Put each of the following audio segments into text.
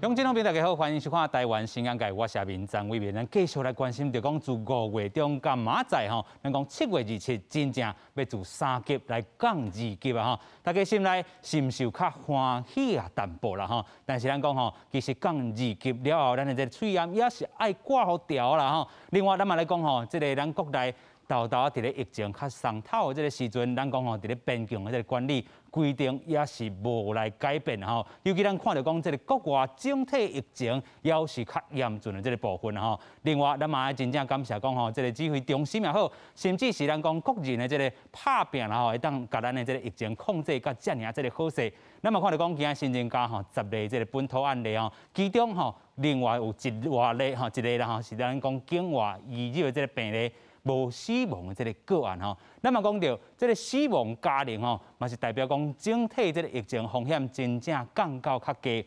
各位观众朋友大家好，欢迎收看台湾新闻界，我是民张伟明。咱继续来关心，就讲自5月中到明仔吼，咱讲7月27真正要自3级来降2级啊吼，大家心内是毋是有较欢喜啊淡薄啦吼？但是咱讲吼，其实降2级了后，咱的这个喙炎也是爱挂好调啦吼。另外，咱嘛来讲吼，这个咱国内豆豆伫咧疫情较上头的这个时阵，咱讲吼，伫咧边境的这个管理规定也是无来改变吼。尤其咱看到讲，这个国外整体疫情也是较严峻的这个部分吼。另外，咱嘛真正感谢讲吼，这个指挥中心也好，甚至是咱讲国人的这个拍拼啦吼，会当甲咱的这个疫情控制甲遮尔这个好势。咱嘛看到讲，今仔新增加吼10例这个本土案例吼，其中吼另外有一外例吼，一例啦吼是咱讲境外移入的这个病例。无死亡的这个个案吼，咱嘛讲到这个死亡家庭吼，嘛是代表讲整体这个疫情风险真正降到较低。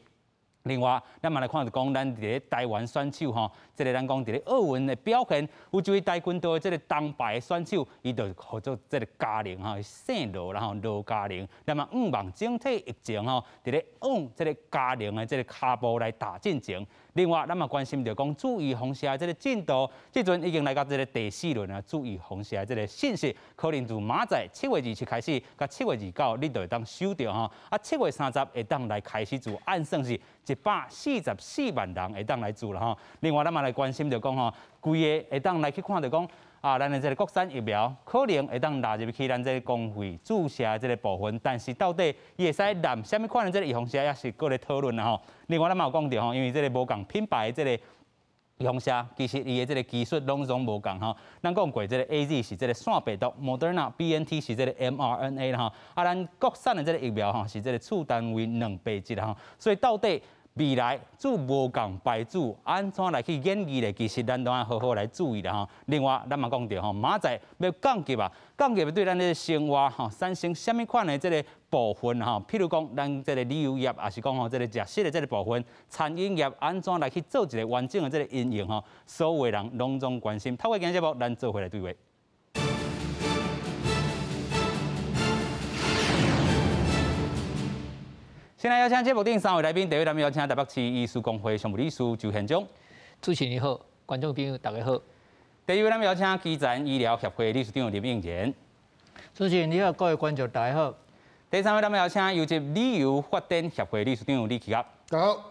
另外，咱嘛来看到讲，咱伫咧台湾选手吼，即个咱讲伫咧奥运的表现，有一位台军队即个铜牌的选手，伊就号做即个嘉玲吼，姓罗然后罗嘉玲，咱嘛望整体疫情吼，伫咧往即个嘉玲的即个骹步来打进前。另外，咱嘛关心着讲注意风险即个进度，即阵已经来到即个第4轮啊，注意风险即个信息，可能自明仔7月27开始，到7月29，你就会当收到吼。啊，7月30会当来开始做，按算是144万人会当来做啦吼。另外，咱嘛来关心着讲吼，规个会当来去看着讲啊，咱的这个国产疫苗可能会当纳入去咱这个公费注射这个部分，但是到底伊会使纳什么款的这个预防针，也是搁咧讨论啦吼。另外，咱嘛有讲到吼，因为这个无共品牌的这个预防针，其实伊的这个技术拢无共吼。咱讲过这个 AZ 是这个腺病毒 ，Moderna、BNT 是这个 mRNA 啦吼。啊，咱国产的这个疫苗吼是这个次单位2倍剂啦吼。所以到底未来做无共牌子，安怎来去演绎咧？其实咱都要好好来注意啦吼。另外，咱嘛讲到吼，明仔要降级啊，降级对咱的生活吼产生什么款的这个部分吼？譬如讲，咱这个旅游业，也是讲吼，这个食食的这个部分，餐饮业安怎来去做一个完整的这个运营吼？所有的人拢总关心。透过今日节目，咱做回来对话。先来邀请节目顶3位来宾，第一位咱们邀请台北市医师公会常务理事周宪忠。主持人你好，观众朋友大家好。第二位咱们邀请基层医疗协会理事长林应然。主持人你好，各位观众大家好。第三位咱们邀请优质旅游发展协会理事长李启业。大家好。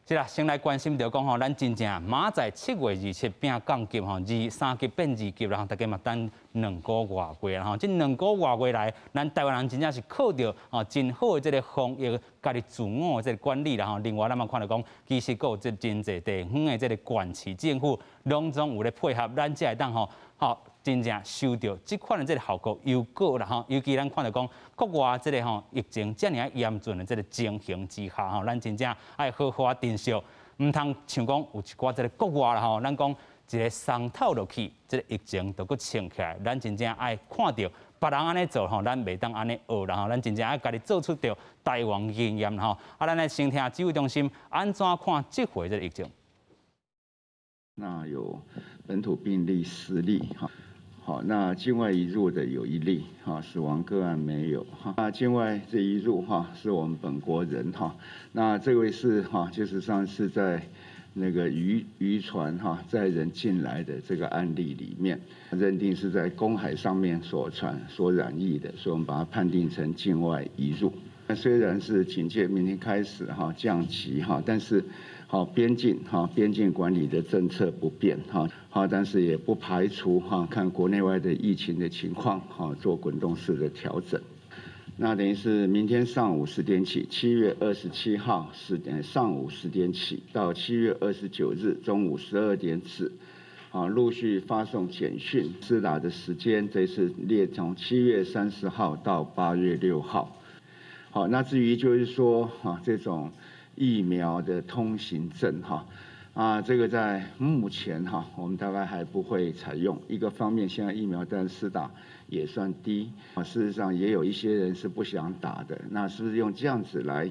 是啦，先来关心着讲吼，咱真正明仔7月27变降级吼，3级变2级，然后大家嘛等2个月过啦吼，这2个月过来，咱台湾人真正是靠着吼真好的这个防疫，家己自我的这个管理啦吼。另外，咱嘛看到讲，其实有这真济地方的这个县市政府，拢总有咧配合，咱才会当吼真正收到这款的这个效果又够啦吼。尤其咱看到讲国外这个吼疫情这样严峻的这个情形之下吼，咱真正爱好好啊珍惜，唔通像讲有一寡这个国外啦吼，咱讲一个松透落去，这个疫情就搁清起来，咱真正爱看到别人安尼做吼，咱袂当安尼学啦吼，咱真正爱家己做出着台湾经验吼。啊，咱来先听指挥中心安怎看这回这个疫情。那有本土病例4例哈。好，那境外移入的有1例，哈，死亡个案没有，哈。那境外这移入哈是我们本国人哈，那这位是哈，就是上次在那个渔船哈载人进来的这个案例里面，认定是在公海上面所染疫的，所以我们把它判定成境外移入。那虽然是警戒明天开始哈降级哈，但是好边境管理的政策不变哈，但是也不排除哈看国内外的疫情的情况哈做滚动式的调整。那等于是明天上午10点起，7月27号上午10点起到7月29日中午12点止，啊陆续发送简讯，施打的时间这次列从7月30号到8月6号。好，那至于就是说这种疫苗的通行证这个在目前我们大概还不会采用。一个方面，现在疫苗但施打也算低，事实上也有一些人是不想打的。那是不是用这样子来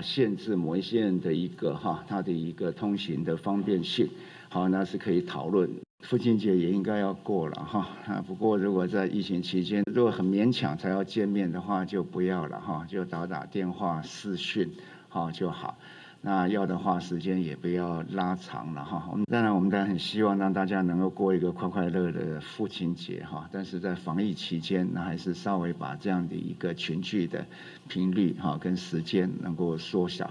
限制某一些人的一个他的一个通行的方便性？好，那是可以讨论。父亲节也应该要过了不过如果在疫情期间，如果很勉强才要见面的话，就不要了就打电话视讯就好。那要的话时间也不要拉长了哈。当然我们很希望让大家能够过一个快快乐的父亲节哈，但是在防疫期间，那还是稍微把这样的一个群聚的频率哈跟时间能够缩小。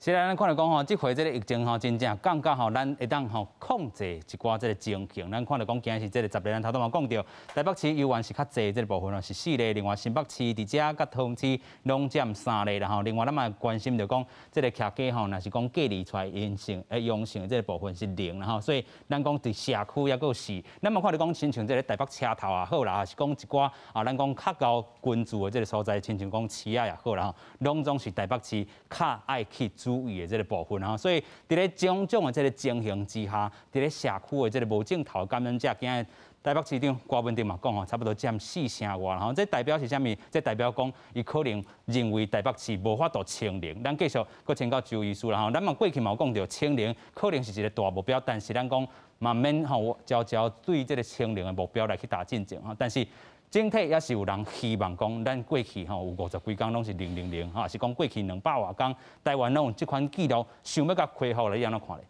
是咱看到讲吼，这回这个疫情吼，真正感觉吼，咱会当吼控制一寡这个情形。咱看到讲，今日是这个10例，咱头拄嘛讲到，台北市游玩是较济这个部分哦，是4例。另外新北市、伫遮甲桃园市拢占3例啦吼。另外咱嘛关心着讲，这个徛家吼，若是讲隔离出来阴性阳性的这个部分是0啦吼。所以咱讲伫社区抑个是，咱嘛看到讲，亲像这个台北车头也好啦，还是讲一寡咱讲较高群聚的这个所在，亲像讲市啊也好啦吼，拢总是台北市较爱去注意的这个部分哈，所以伫咧种种的这个情形之下，伫咧社区的这个无症头感染者，今日台北市长郭文定嘛讲吼，差不多占4成外，吼，这代表是啥物？这代表讲伊可能认为台北市无法度清零，咱继续搁请教周医师啦吼，咱嘛过去嘛有讲到清零可能是一个大目标，但是咱讲嘛免吼朝朝对这个清零的目标来去打进程哈，但是。整体也是有人希望讲，咱过去吼有50几天拢是000，哈，是讲过去200多天，台湾拢有这款记录，想要甲恢复了，你安怎看咧？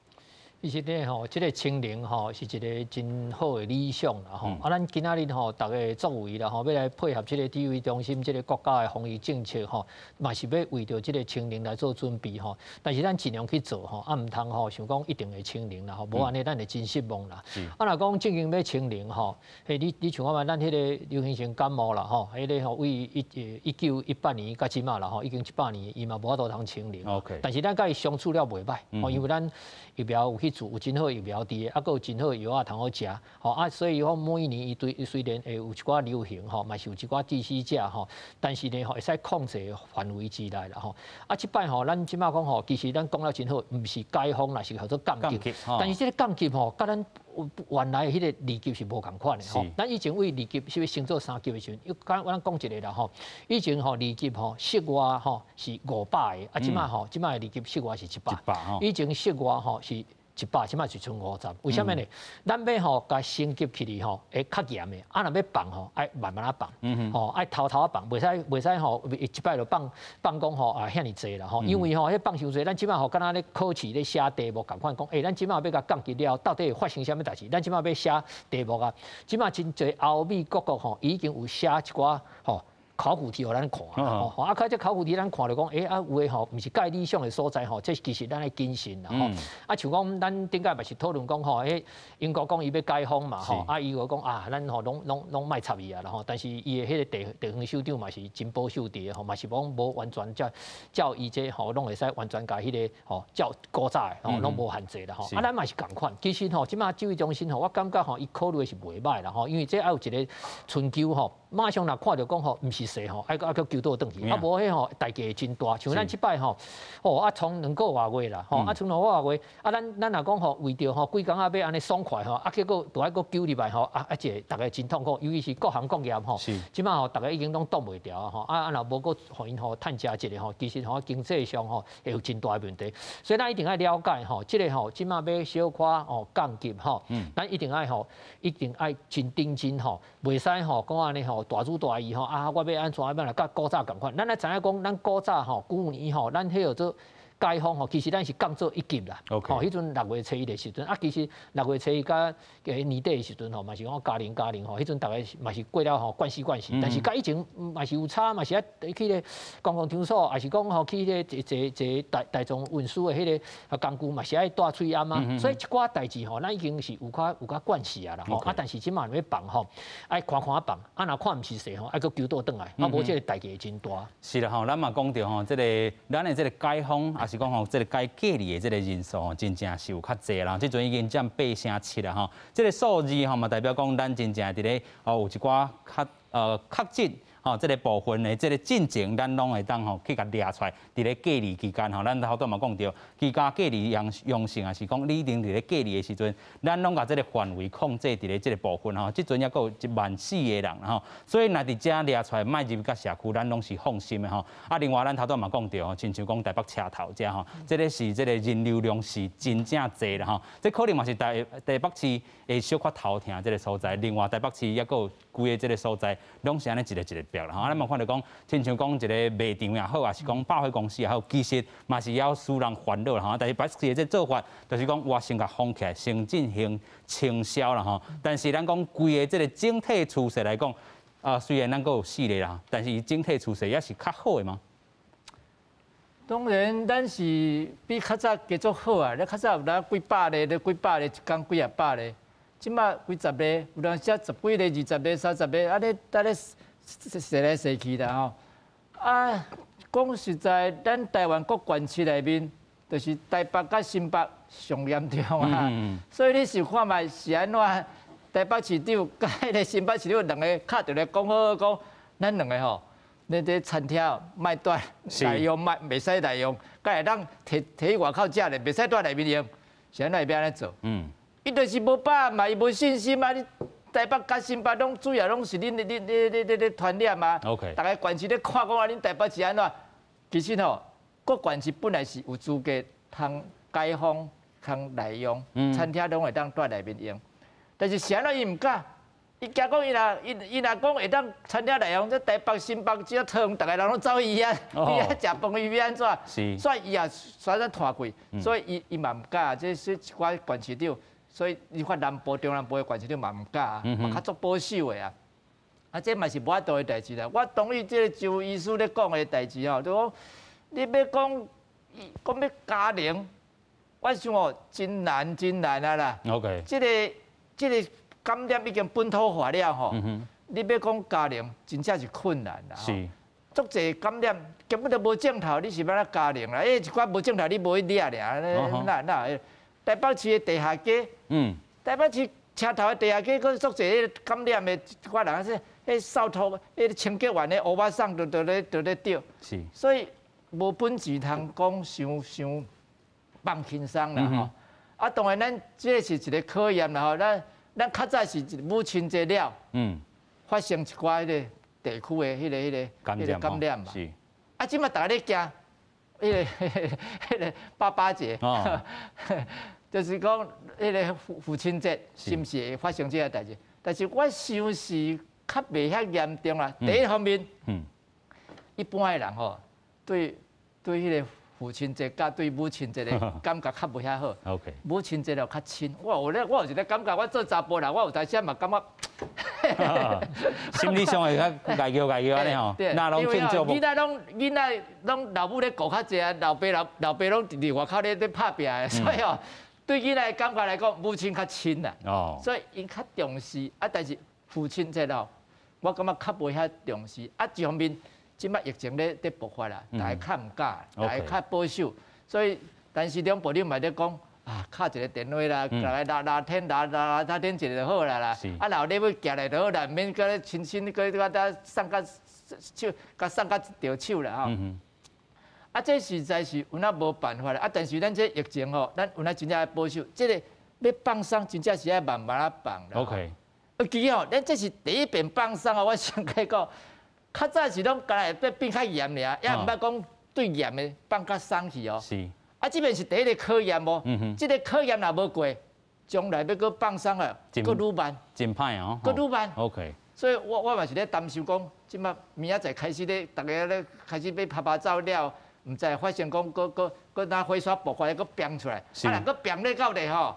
其实咧吼，这个清零吼是一个真好的理想啦吼。咱今仔日吼，大家作为啦吼，要来配合这个指挥中心这个国家的防疫政策吼，嘛是要为着这个清零来做准备吼。但是咱尽量去做吼，唔通吼想讲一定会清零啦吼，无安尼咱会真失望啦。若讲正经要清零吼，你像我们咱迄个流行性感冒啦吼，迄个吼为1918年到即马啦吼，已经700年，伊嘛无法度通清零。但是咱甲伊相处了袂歹，吼，因为咱疫苗有去做，有真好疫苗伫个，有真好药啊通好食，吼所以讲每一年伊虽然会有一寡流行吼，嘛是有一寡致死者吼，但是呢吼会使控制范围之内啦吼。即摆吼，咱即马讲吼，其实咱讲了真好，毋是解封啦，是叫做降级，但是这个降级吼，甲咱原来迄个二级是无共款的吼。咱以前为二级是要升做3级的时阵，咱讲一个啦吼，以前吼二级吼室外吼是500个，即摆吼即摆二级室外是100，以前室外吼是100，即摆是剩50。为什么呢？咱要吼甲升级起哩吼，会较严的。若要放吼，爱慢慢放，吼爱偷偷放，袂使吼一摆就放讲吼遐尼济啦吼。因为吼迄放伤济，咱即摆吼敢若咧考试咧写题目共款讲，咱即摆要甲降级了，到底会发生啥物代志？咱即摆要写题目啊，即摆真侪欧美各国吼已经有写一寡吼。考古题互咱看，吼，这考古题咱看着讲，有诶吼，毋是介理想诶所在吼，这其实咱诶谨慎啦吼。像讲咱顶届嘛是讨论讲吼，英国讲伊要解封嘛吼，伊个讲咱吼拢卖插伊啊啦吼，但是伊诶迄个地方首长嘛是真保守伫吼，嘛是讲无完全照伊这吼，拢会使完全甲迄个吼照古早诶吼，拢无限制啦吼。咱嘛是共款，其实吼，即马指挥中心吼，我感觉吼，伊考虑诶是袂歹啦吼，因为这还有一个春秋吼，马上若看着讲吼，毋是。吼，爱个救倒转去，无迄吼代价真大。像咱即摆吼，从2个多月啦，从2个多月，咱若讲吼，为着吼几工要安尼爽快吼，结果都爱个救入来吼，一个大家真痛苦，尤其是各行各业吼，即摆吼大家已经拢挡袂牢吼，若无个互因吼趁食一个吼，其实吼经济上吼会有真大问题，所以咱一定要了解吼，即个吼即摆要小可吼降级吼，咱一定要真认真吼，袂使吼讲安尼吼大主大意吼我要安怎来甲古早共款？咱来知影讲，咱古早吼，旧年吼，咱迄个做解封吼，其实咱是降做1级啦。吼，迄阵6月初1的时阵，其实6月初1甲年底的时阵吼，嘛是讲加零吼，迄阵大家嘛是过了吼惯习，但是甲以前嘛是有差，嘛是啊去咧公共场所，还是讲吼去咧坐大众运输的迄个工具嘛是爱戴喙安啊，所以一寡代志吼，咱已经是有较惯势啊啦吼。但是即马要放吼，爱看放，若看毋是势吼，爱个求倒转来，无即个代价真大。是啦吼，咱嘛讲到吼，即个咱的即个解封，也是讲吼，即个解隔离的即个人数吼，真正是有较济啦。即阵已经占8成7啦吼，即个数字吼嘛代表讲咱真正伫咧有一寡确诊。这个部分的这个进程，咱拢会当吼去甲列出来。伫咧隔离期间吼，咱头拄嘛讲到，居家隔离阳性啊，是讲你一定伫咧隔离的时阵，咱拢甲这个范围控制伫咧这个部分吼。即阵也够有14000个人吼，所以若伫遮列出来，卖入甲社区，咱拢是放心的吼。另外咱头拄嘛讲到吼，亲像讲台北车头遮吼，这个是这个人流量是真正济啦吼。这可能嘛是台北市会小可头疼这个所在，另外台北市也够有几个这个所在，拢是安尼一个标啦。吼，咱嘛看到讲，亲像讲一个卖场也好，也是讲百货公司也好，其实嘛是要使人烦恼啦。吼，但是白市这做法，就是讲我先甲封起来，先进行清销啦。吼，但是咱讲规个这个整体趋势来讲，虽然咱个有4例啦，但是伊整体趋势也是较好的嘛。当然，咱是比较早继续好啊！你较早有哪几百例，你几百例，一天几啊百例，即马几十例，有当时10几例、20例、30例，安尼踅来踅去啦吼。啊，讲实在，咱台湾各县市内面，就是台北甲新北上严重啊。所以你想看卖是安怎？台北市长甲迄个新北市长两个敲着来讲好讲，咱两个吼。你这餐厅卖带内用，袂使内用，甲会当摕去外口食咧，袂使带内面用，是安怎要安尼做？伊就是无把握嘛，伊无信心啊！你台北甲新北拢主要拢是恁传染啊。OK。大家县市咧看讲啊，恁台北是安怎？其实吼，各县市本来是有资格通解封、通内用，餐厅拢会当带内面用，但是是安怎伊毋敢？伊惊讲伊若讲会当餐厅内用，这台北、新北只要汤，大家人拢走医院，医院食饭伊要安怎？所以伊也选择拖过，所以伊嘛毋敢，这是一寡县市长，所以你看南部、中南部的县市长嘛毋敢，嘛较足保守的啊。啊，这嘛是无法度的代志啦。我同意这个周医师咧讲的代志吼，就讲你要讲要加零，我想哦真难啊啦。OK。这个。感染已经本土化了吼，你要讲加零，真正是困难啦。是，足侪感染根本就无症头，你是要哪加零啦？一寡无症头你无去掠俩，那台北市的地下街，台北市车头的地下街，佫足侪感染的一寡人，迄扫涂、迄清洁员的乌巴桑都咧钓。是，所以无本钱通讲伤放轻松啦吼。啊，当然咱这是一个考验啦吼，咱较早是母亲节了，发生一寡迄个地区的迄个感染嘛。是。啊，即马大家咧惊，迄个爸爸节，就是讲迄个父亲节，是毋是会发生这个代志？但是我想是较袂遐严重啦。第一方面，一般的人吼，对迄个。父亲节甲对母亲节的感觉较无遐好。OK。母亲节就较亲。我有一个感觉，我做查甫人，我有当时嘛感觉，心理上会较碍叫安尼吼。那拢庆祝无？囡仔拢老母咧顾较济啊，老爸拢伫外口咧拍拼的，所以哦，对囡仔的感觉来讲，母亲较亲啦。哦。所以因较重视啊，但是父亲节哦，我感觉较无遐重视啊，一方面。即摆疫情咧爆发啦，大家较毋敢，大家较保守，所以但是两部你嘛咧讲啊，敲一个电话啦，来拉天一个就好啦。啊，然后你要行来就好啦，免搁咧亲搁搭送甲手，甲送甲一条手啦吼。啊，这实在是有哪无办法啦。啊，但是咱这疫情吼，咱有哪真正要保守，这个要放松，真正是要慢慢啊放啦。OK。其实吼，咱这是第一遍放松啊，我想开讲。较早是拢干来变较严尔，也毋捌讲对严的放较松去哦。是。啊，这边是第一个考验无？这个考验若无过，将来要搁放松啊，搁愈慢。真歹哦。搁愈慢。OK。所以我嘛是咧担心讲，即马明仔载开始咧，大家咧开始要拍照了，毋知发现讲搁哪火山爆发，搁变出来，啊，若搁变咧到底吼，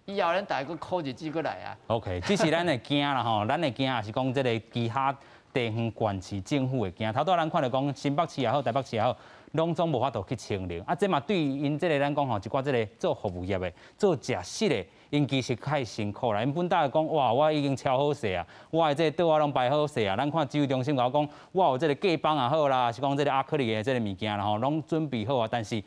以后咱大家搁考日子过来啊。OK， 只是咱会惊啦吼，咱会惊也是讲这个其他。地方县市政府会惊，头拄咱看到讲新北市也好，台北市也好，拢总无法度去清零。啊，这嘛对因这个咱讲吼，一寡这个做服务业的、做食食的，因其实较辛苦啦。因本大讲哇，我已经超好势啊，我的这个桌啊拢摆好势啊。咱看指挥中心甲我讲，我有这个价帮也好啦，是讲这个亚克力的这个物件啦吼，拢准备好啊。但是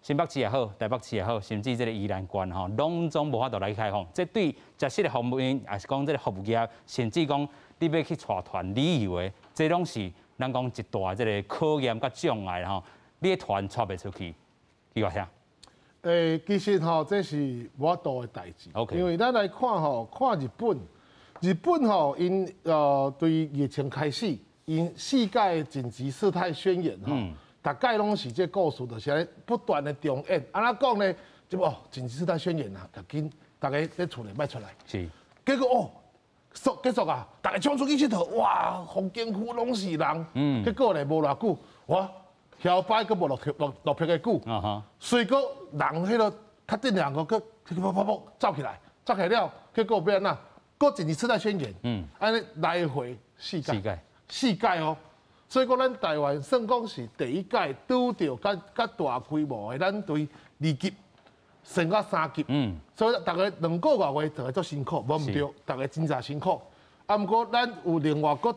新北市也好，台北市也好，甚至这个宜兰县吼，拢总无法度来开放。这对食食的服务员，也是讲这个服务业，甚至讲。你要去带团旅游的，这拢是咱讲一大这个考验甲障碍吼。你的团带袂出去，你话啥？其实吼，这是无法度的代志。OK。因为咱来看吼，看日本吼，因对疫情开始，因世界紧急事态宣言吼，大概拢是这故事，就是不断的重演。安怎讲呢？就紧急事态宣言啊，赶紧大家在厝里卖出来。是。结果哦。结束啊，大家冲出去佚佗，哇，风景区拢是人，结果咧无偌久，哇，摇摆佫无落票个久，随个人迄个较顶两个佫走起来了，结果变哪？佫一次次宣言，安尼来回4届哦，所以讲咱台湾算讲是第一届拄着较大规模的，咱对2级升到3级，所以大家2个月大家做辛苦，无毋对，大家真正辛苦。啊，毋过咱有另外佫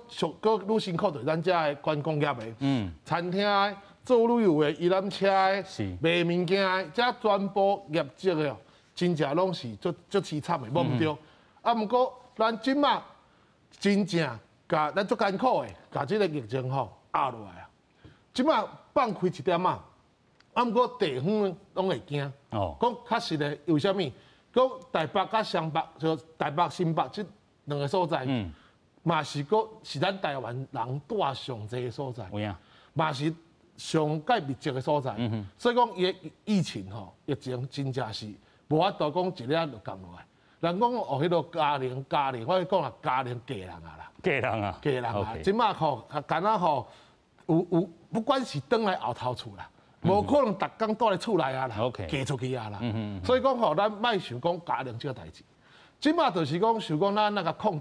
愈辛苦，就是咱遮的观光业的，餐厅的、做旅游的、游览车的、卖物件的，遮全部业绩的，真正拢是足凄惨的，无毋对。啊，毋过咱即马真正甲咱足艰苦的，甲即个疫情吼压落来啊。即马放开1点啊，毋过地方拢会惊。讲确实的，为虾米？讲台北甲双北，就台北、新北即2个所在，嘛是是咱台湾人住上济的所在，嘛是上界密集的所在。所以讲疫情吼，疫情真正是无法度讲一日就降落来。人讲哦，迄个家庭，我讲啊，家庭嫁人啊啦，嫁人啊，即马吼，干那吼，有不管是转来后头厝啦，无可能逐工住咧厝内啊啦，嫁出去啊啦，所以讲吼，咱莫想讲家庭这个代志，即马就是讲想讲咱那个控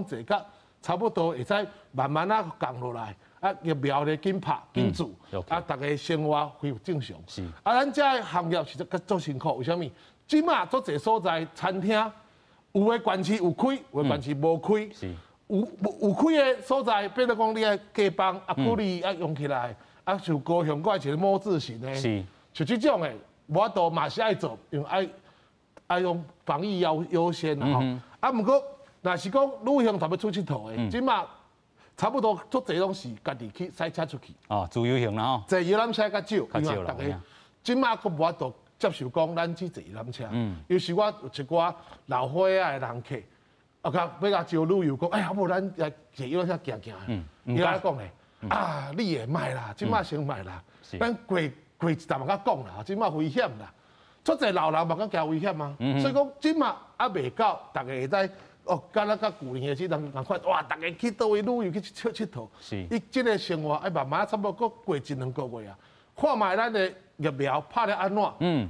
制甲差不多会使慢慢啊降落来，啊疫苗咧紧拍紧做，啊大家生活恢复正常。啊，咱遮个行业是足辛苦，为虾米？即马足侪所在餐厅，有诶县市有开，有诶县市无开。有开诶所在，比如讲你爱加班啊，鼓励啊用起来，啊像高雄个一个模字型诶，像即种诶，无法度嘛是爱做，用爱用防疫优先啦吼。啊，毋过若是讲旅行特要出佚佗诶，即马差不多足侪拢是家己去赛车出去。自由行啦吼。坐游览车较少，因为大家即马佫无法度接受讲咱去坐游览车。有时我有一寡老伙仔诶人客。要甲招旅游讲，哎呀，无咱来坐游览车行。伊来讲咧，啊，你也卖啦，即马先卖啦，咱过一站嘛甲讲啦，即马危险啦，足侪老人嘛敢惊危险啊，所以讲即马还未到，大家会知哦，敢若甲旧年的时人共款，哇，大家去倒位旅游去佚佗，伊即个生活要慢慢差不多过1-2个月啊，看卖咱的疫苗拍了安怎，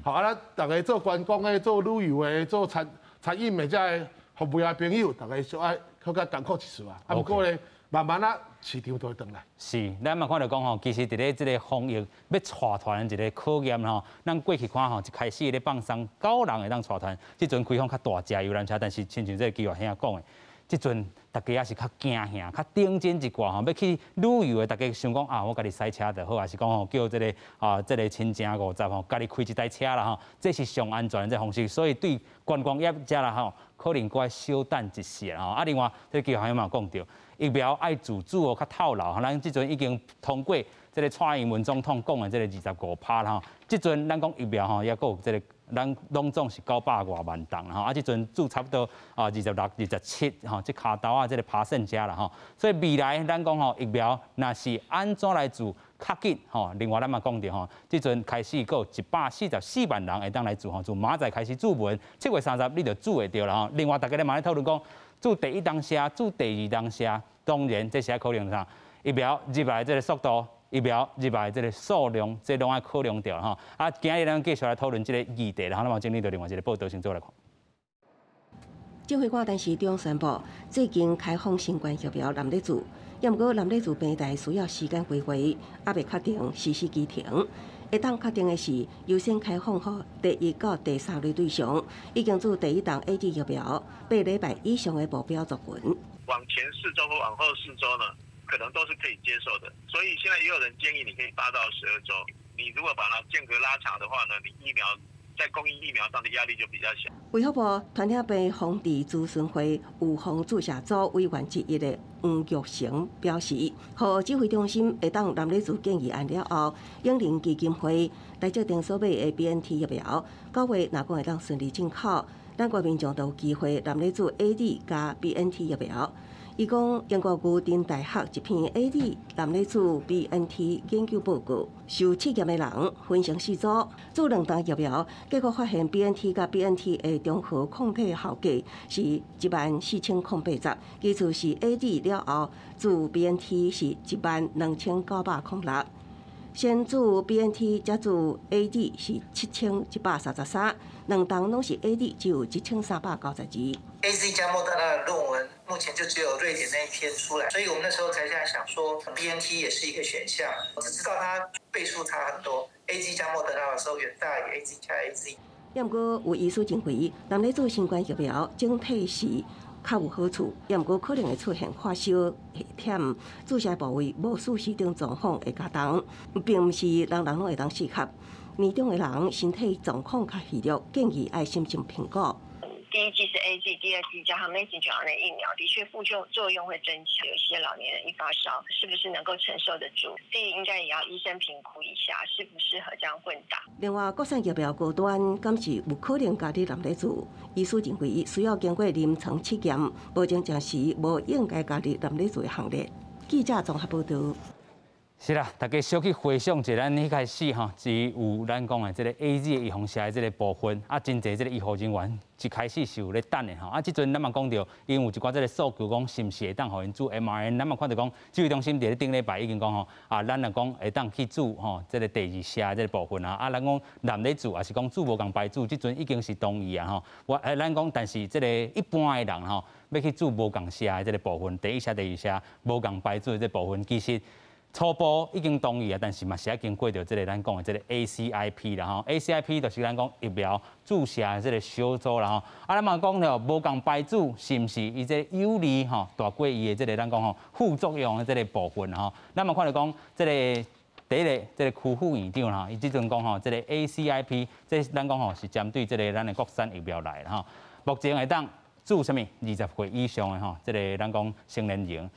好啊，咱大家做观光的、做旅游的、做餐饮的，遮服务业朋友，大家小爱较艰苦一丝啊。不过咧，慢慢啊，市场都会转来。是，咱嘛看到讲吼，其实伫咧即个防疫要带团一个考验吼，咱过去看吼，一开始咧放松9人会当带团，即阵开放较大只游览车，但是亲像这个计划兄讲的，即阵大家也是较惊吓，较顶尖一挂吼，要去旅游的，大家想讲啊，我家己塞车就好，还是讲吼叫这个亲情50吼，家己开一台车啦吼，这是上安全的这方式，所以对观光业者啦吼。可能该小等一些吼，啊，另外，这计划有嘛讲到，疫苗爱自主哦，较透露，咱即阵已经通过这个蔡英文总统讲的这个25%啦吼，即阵咱讲疫苗吼，也有这个咱拢总是900多万档啦吼，啊，即阵注差不多26、27吼，即卡刀啊，这个爬升加啦吼，所以未来咱讲吼疫苗若是安怎来做？较紧吼，另外咱嘛讲到吼，即阵开始有144万人会当来做吼，从明仔开始注文，7月30你就注会到啦吼。另外大家咧嘛咧讨论讲，注第1当下，注第2当下，当然这是要考量上疫苗入来这个速度，疫苗入来这个数量，这拢要考量掉吼。啊，今日咱继续来讨论这个议题啦，咱嘛整理到另外一个报道先做来看。指挥官陈时中宣布，最近开放新冠疫苗蓝绿组。也毋过，蓝绿组平台需要时间规划，还未确定实施机停。会当确定的是，优先开放予第1到第3类对象，已经做第1档 AZ 疫苗8礼拜以上的目标族群。往前4周或往后4周呢，可能都是可以接受的。所以现在也有人建议你可以8到12周。你如果把它间隔拉长的话呢，你疫苗在供应疫苗上的压力就比较小。卫福部传染病防治咨询会预防注射组委员之一的黄玉成表示，予指挥中心会当蓝绿组建议案了后，永龄基金会来决定所买的 BNT 疫苗，9月若讲会当顺利进口，咱国民众都有机会蓝绿组 AD 加 BNT 疫苗。伊讲，英国牛津大学一篇 AD 男女子 BNT 研究报告，受试验的人分成4组，做2档疫苗，结果发现 BNT 甲 BNT 的综合抗体效价是14080，其次是 AD 了后，注 BNT 是12906。先注 BNT 再注 AD 是7133，2档拢是 AD 只有1392。AZ 加莫德纳的论文目前就只有瑞典那一篇出来，所以我们那时候才在想说 BNT 也是一个选项，我只知道它倍数差很多 ，AZ 加莫德纳的时候远大于 AZ 加 AZ。也毋过有医师认为，男女做新冠疫苗整体是较有好处，也毋过可能会出现发烧、血点、注射部位无事实等状况会加重，并毋是人人拢会当适合。年长的人身体状况较虚弱，建议爱心情评估。第一剂是 AZ， 第二剂加上类似这样的疫苗，的确副作用会增强。有些老年人一发烧，是不是能够承受得住？这应该也要医生评估一下，适不适合这样混打。另外，国产疫苗高端敢是有可能加入男女组？医师认为需要经过临床试验，保证暂时无应该加入男女组的行列。记者综合报道。是啦，大家小去回想一下，咱一开始吼，只有咱讲的这个 AZ 的预防针的这个部分，真侪这个医护人员一开始是有咧等的吼，即阵咱嘛讲到，因有一寡这个数据讲，是毋是会当互因做 mRNA， 咱嘛看到讲，指挥中心伫咧顶礼拜已经讲吼，咱若讲会当去做吼，这个第2针这个部分咱讲男女做，也是讲做无共排做，即阵已经是同意啊吼。咱讲，但是这个一般的人吼，要去做无共针的这个部分，第1针、第2针无共排做的这部分，其实。初步已经同意啊，但是嘛是要经过着这个咱讲的这个 ACIP 啦吼 ，ACIP 就是咱讲疫苗注射的这个小组啦吼。咱嘛讲了无共排组是毋是伊这有利吼大过伊的这个咱讲吼副作用的这个部分吼。咱嘛看到讲这个第一个这个区副院长啦，伊即阵讲吼这个 ACIP， 这咱讲吼是针对这个咱的国产疫苗来啦吼。目前会当。注什么20岁以上的吼，这个咱讲成年人。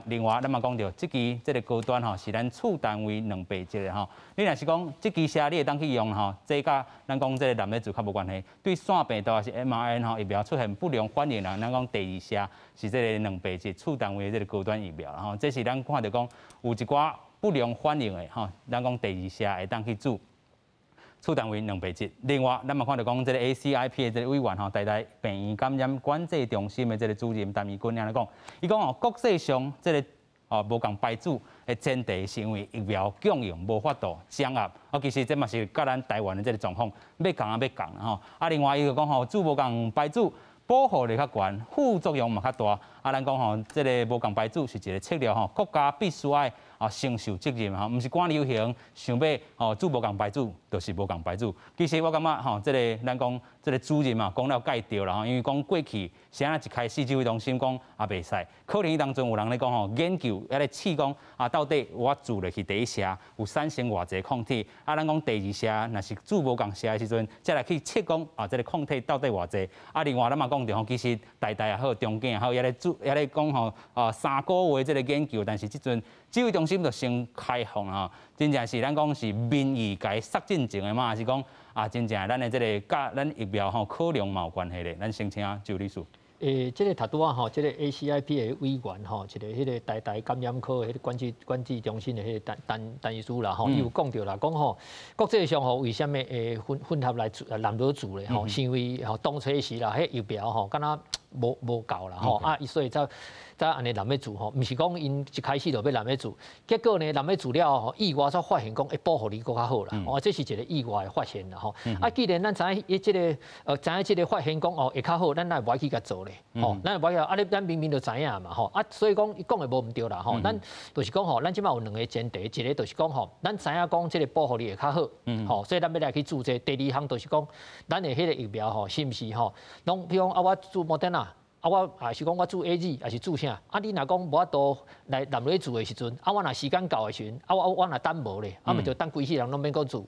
另外，咱嘛讲到这支这个高端吼，是咱处单位2倍剂的吼。你若是讲这支车，你会当去用吼，这甲咱讲这个男女主较无关系。对腺病毒还是 mRNA 吼疫苗出现不良反应啦，咱讲第2针是这个2倍剂处单位的这个高端疫苗吼。这是咱看到讲有一寡不良反应的吼，咱讲第2针会当去注。处单位2倍剂。另外，咱嘛看到讲，这个 ACIP 的这个委员吼，台大病院感染管制中心的这个主任陈义军安尼讲，伊讲哦，国际上这个无共排组的前提是因为疫苗供应无法度掌握。其实这嘛是甲咱台湾的这个状况要共吼。另外伊就讲吼，做无共排组。保护力较悬，副作用嘛较大。咱讲吼，这个无共排组是一个策略吼，国家必须爱承受责任吼，毋是管流行，想要做无共排组，就是无共排组。其实我感觉吼，这个咱讲这个主任嘛，讲了解对啦吼，因为讲过去谁一开始指挥中心讲袂使，可能当中有人咧讲吼，研究也咧试讲到底我做落去第1针有产生偌济抗体，咱讲第2针若是做无共针的时阵，再来去测讲这个抗体到底偌济。另外咱嘛讲着吼，其实大也好，中间也好，也咧讲吼3个月这个研究，但是即阵指挥中心就先开放吼，真正是咱讲是民意该杀进前的嘛，还是讲真正咱的这个甲咱疫苗吼可能嘛有关系咧？咱先请周律师。这个头拄啊吼，这个 ACIP 的委员吼，一个迄个台大感染科迄个管制中心的迄个陈医师啦吼，伊有讲到啦，讲吼国际上吼为什么会混合来男女做咧吼？是因为吼当初时啦，迄疫苗吼敢若无够啦吼，所以才安尼男女做吼，毋是讲因一开始就要男女做，结果呢男女做了吼，意外才发现讲会保护力更较好啦，这是一个意外的发现啦吼。既然咱知影即个即个发现讲会较好，咱哪会去甲做咧？吼，咱会咱明明就知影嘛吼，所以讲伊讲的无毋对啦吼，咱就是讲吼，咱即马有2个前提，一个就是讲吼，咱知影讲即个保护力会较好，吼，所以咱要来去做这。第2项就是讲，咱的迄个疫苗吼，是毋是吼？拢比如讲我做莫德纳。我也是讲我做 AZ， 也是做啥？你若讲无法度来男女做的时阵，我若时间到的时阵，我若等无咧，咪就等规世人拢免搁做。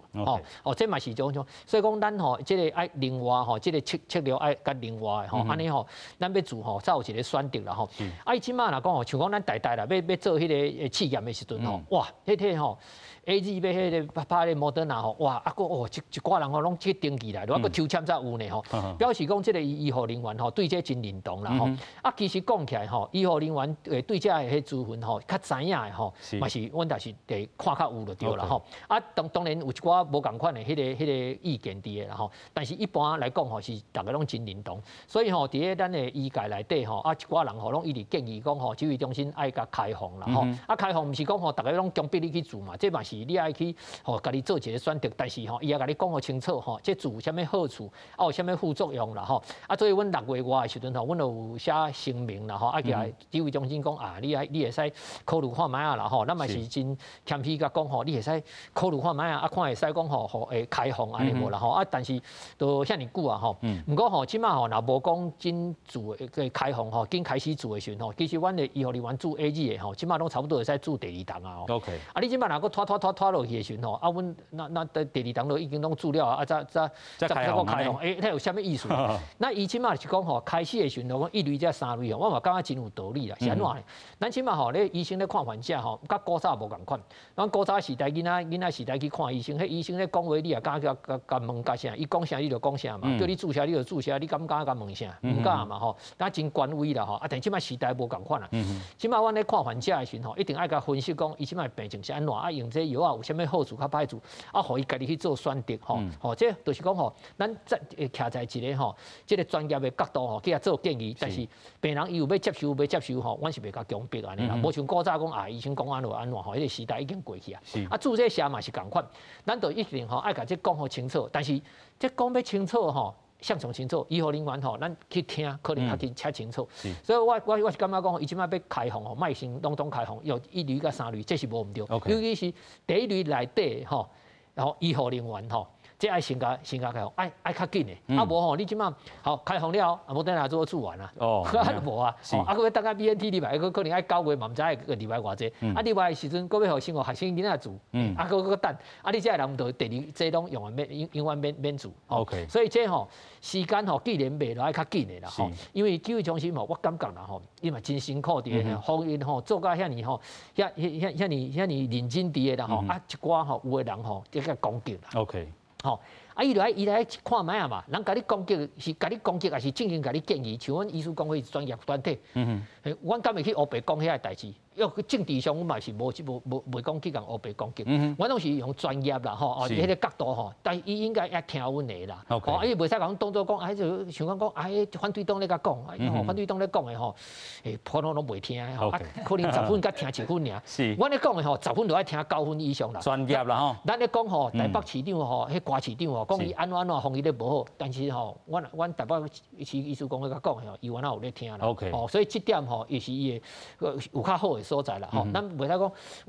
这嘛是种，所以讲咱吼，即个爱另外吼，即个策略爱甲另外吼，安尼吼，咱要做吼，才有一个选择啦吼。伊即马若讲吼，像讲咱大啦，要做迄个试验的时阵吼，哇，迄吼。AZ 要迄个拍迄个莫德纳吼，哇，个一挂人吼拢去登记来，我个抽签才有呢吼，表示讲即个医护人员吼对这真认同啦吼。其实讲起来吼，医护人员对这迄资讯吼较知影的吼，嘛是阮也是得看较有就对啦吼。当然有一寡无共款的迄个意见伫的啦吼，但是一般来讲吼是大家拢真认同，所以吼伫咧咱的医界内底吼，一寡人吼拢一直建议讲吼，指挥中心爱甲开放啦吼。开放毋是讲吼大家拢强逼你去住嘛，这嘛是你爱去吼家己做一个选择，但是吼伊也甲你讲好清楚吼，这住有啥物好处，有啥物副作用啦吼。所以阮6月外的时阵吼，阮就有写声明啦吼，来指挥中心讲你会使考虑看卖啦吼，咱嘛是真谦虚甲讲吼，你会使考虑看卖看会使讲吼会开放安尼无啦吼，但是都遐尼久啊吼，毋过吼即马吼若无讲真住的开放吼，紧开始住的时阵吼，其实阮的医护人员住 A 级的吼，即马拢差不多会使住第2档啊。OK。你即马若个拖落去的时阵吼，阮那第2档都已经拢住了啊，再开放，它有啥物意思？那伊即马是讲吼，开始的时阵讲1类才3类吼，我嘛感觉真有道理啦。是安怎呢？咱即马吼咧医生咧看患者吼，甲古早无共款。咱古早时代囡仔时代去看医生，迄医生咧讲话你也敢甲问甲啥？伊讲啥你就讲啥嘛，叫你注射你就注射，你敢甲问啥？毋敢嘛吼，咱真权威啦吼。但即马时代无共款啦。即马阮咧看患者的时阵吼，一定爱甲分析讲伊即马病情是安怎，用这药有啥物好处较歹处，互伊家己去做选择吼。这就是讲吼，咱徛在一个吼，即个专业的角度吼，去做建议。但是病人伊有要接受吼，阮是袂甲强迫安尼啦。无像古早讲医生讲安怎吼，迄个时代已经过去啊。注这写嘛是共款，咱就一定吼爱甲这讲好清楚。但是这讲要清楚吼，相当清楚，医护人员吼，咱去听可能较清楚。所以我是感觉讲，伊即摆要开放吼，卖先拢开放，有1类甲3类，这是无毋对。尤其是第1类内底吼，然后医护人员吼。这爱先甲开放，爱较紧的，无吼，你即马好开放了，无等下做住完啊，无啊，佮要等下 BNT 礼拜，可能爱9月嘛，毋知个礼拜偌济，礼拜时阵，佮要互生活学生囡仔住，佮等，你这人就第2这拢用永远免住 ，OK， 所以这吼时间吼，既然袂落爱较紧的啦，吼，因为指挥中心吼，我感觉啦吼，伊嘛真辛苦伫，防疫吼做甲遐尼吼，遐尼认真伫的啦吼，一寡吼有的人吼，即个攻击啦 ，OK。吼，伊来看卖啊嘛，人甲你攻击是甲你攻击，还是正经甲你建议？像阮医师公会专业团体，阮敢会去黑白讲遐个代志？要政治上，阮嘛是无讲去共黑白攻击，阮拢是用专业啦吼，迄个角度吼，但伊应该要听阮的啦，伊袂使讲当作讲，就像讲反对党咧甲讲，反对党咧讲的吼，普通拢袂听吼，可能10分甲听1分尔。是，阮咧讲的吼，10分就爱听9分以上啦。专业啦吼，咱咧讲吼，台北市长吼，迄瓜市长吼，讲伊安怎防疫咧无好，但是吼，阮台北市医师公咧甲讲吼，伊原来有咧听啦。OK，所以这点吼，也是伊的有较好的所在啦，吼，咱袂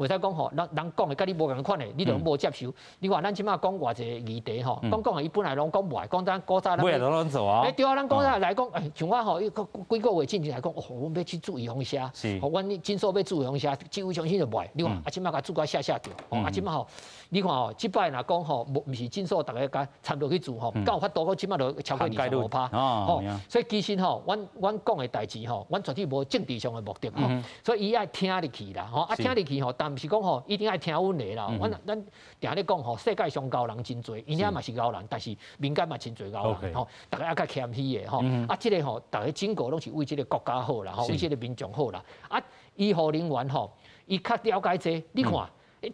使讲吼，人讲的甲你无共款的，你就无接受。你看咱即马讲偌一个议题吼，讲的伊本来拢讲不爱，讲咱古早咱。袂拢做啊。对啊，咱古早来讲，像我吼，几个月之前来讲，我要去注意风险，阮诊所要注意风险，指挥中心就不爱。你看即马甲注个下掉，即马吼，你看吼，即摆若讲吼，毋是诊所，大家甲参落去住吼，敢有法度，即马就超过25%。吼，所以其实吼，阮讲的代志吼，阮绝对无政治上的目的吼，所以伊爱听入去啦，吼，听入去吼，但毋是讲吼，一定爱听阮的啦。咱定咧讲吼，世界上高人真多，因遐嘛是高人，但是民间嘛真多高人，吼，大家较谦虚的吼，即个吼，大家整个拢是为即个国家好啦，吼，为即个民众好啦。医护人员吼，伊较了解这，你看，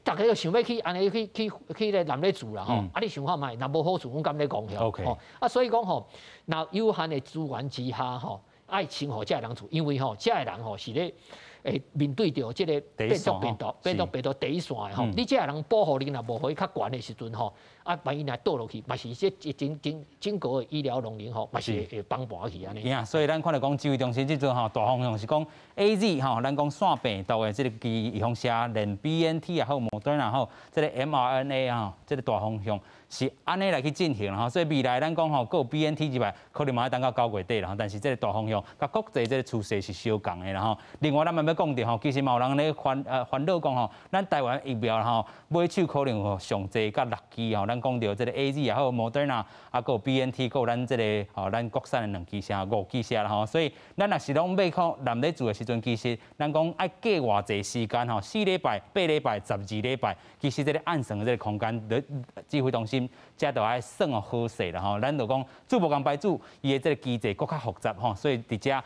大家就想要去安尼去咧南咧住啦，吼，你想看卖，若无好处，阮敢咧讲吼，所以讲吼，若有限的资源之下吼，爱亲互遮人住，因为吼，遮人吼是咧。面对着即个病毒第一线的吼，你即个人保护力若无互伊较悬的时阵吼，万一若倒落去，嘛是这整个的医疗能力吼，嘛是会崩盘去安尼。所以咱看到讲指挥中心即阵吼大方向是讲 AZ 吼，咱讲线病毒的即个预防针，连 BNT 也好，Moderna 也好，即个 mRNA 吼，即个大方向。是安尼来去进行啦，所以未来咱讲吼，有 BNT 之外，可能嘛要等到9月底啦。但是这个大方向，甲国际这个趋势是相共的啦吼。另外，咱嘛要讲到吼，其实嘛有人咧烦恼讲吼，咱台湾疫苗吼买手可能吼上济甲6支吼。咱讲到这个 AZ 也好，Moderna 啊，有 BNT， 有咱这个吼咱国产的2支车、5支车啦吼。所以咱若是拢买靠南咧住的时阵，其实咱讲爱隔偌济时间吼，4礼拜、8礼拜、12礼拜，其实这个暗算的这个空间，指挥中心。这都爱算好势啦吼，咱就讲主无共牌主，伊的这个机制更较复杂吼，所以伫遮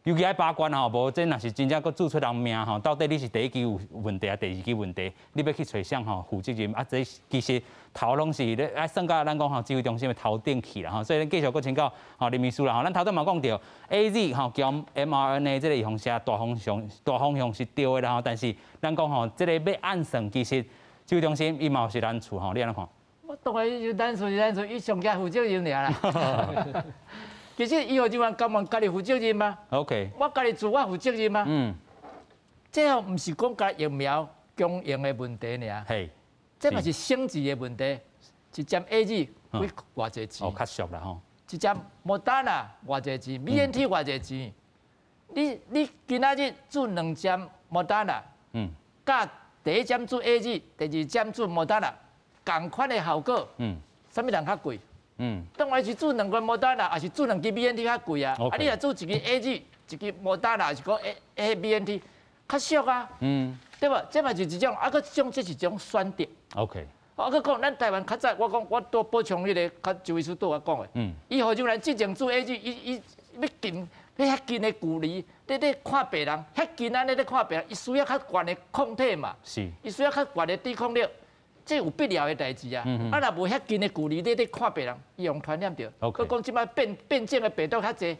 尤其爱把关吼，无这若是真正佫注出人命吼，到底你是第一期有问题啊，第二期问题，你要去找谁吼负责任啊？这其实头拢是咧爱算到咱讲吼指挥中心的头顶去啦吼，所以咱继续佫请教吼林秘书啦吼，咱头先嘛讲到 AZ 吼加 mRNA 这个方向大方向是对的啦吼，但是咱讲吼这个要按算，其实指挥中心伊嘛有是难处吼，你安怎看？我当然就难处，伊上加负责任尔啦。其实医护人员甘愿家己负责任吗 ？OK， 我家己自我负责任吗？这哦唔是讲甲疫苗供应的问题尔，嘿，这嘛是升级的问题。一针 AZ 贵偌济钱？哦，较俗啦吼。一针莫丹娜偌济钱 ？BNT 偌济钱？你今仔日注2针莫丹娜，甲第一针注 AZ， 第二针注莫丹娜，同款的效果，啥物人较贵？当然是注2罐莫丹娜，还是注2支 BNT 较贵啊？啊，你若注1支 AZ， 1支莫丹娜，还是讲 BNT 较俗啊？对无？这嘛是一种，啊，佮这是一种选择。OK。啊，佮讲咱台湾较早，我讲我多补充迄个，较周医师对我讲的，医护人员之前注 AZ， 伊要近，你遐近的距离，你看病人，遐近安尼咧看病人，伊需要较悬的抗体嘛？是。伊需要较悬的抵抗力。这有必要的代志啊！啊，若无遐近的距离，你看病人，伊用传染着。佮讲即摆变种的病毒较济，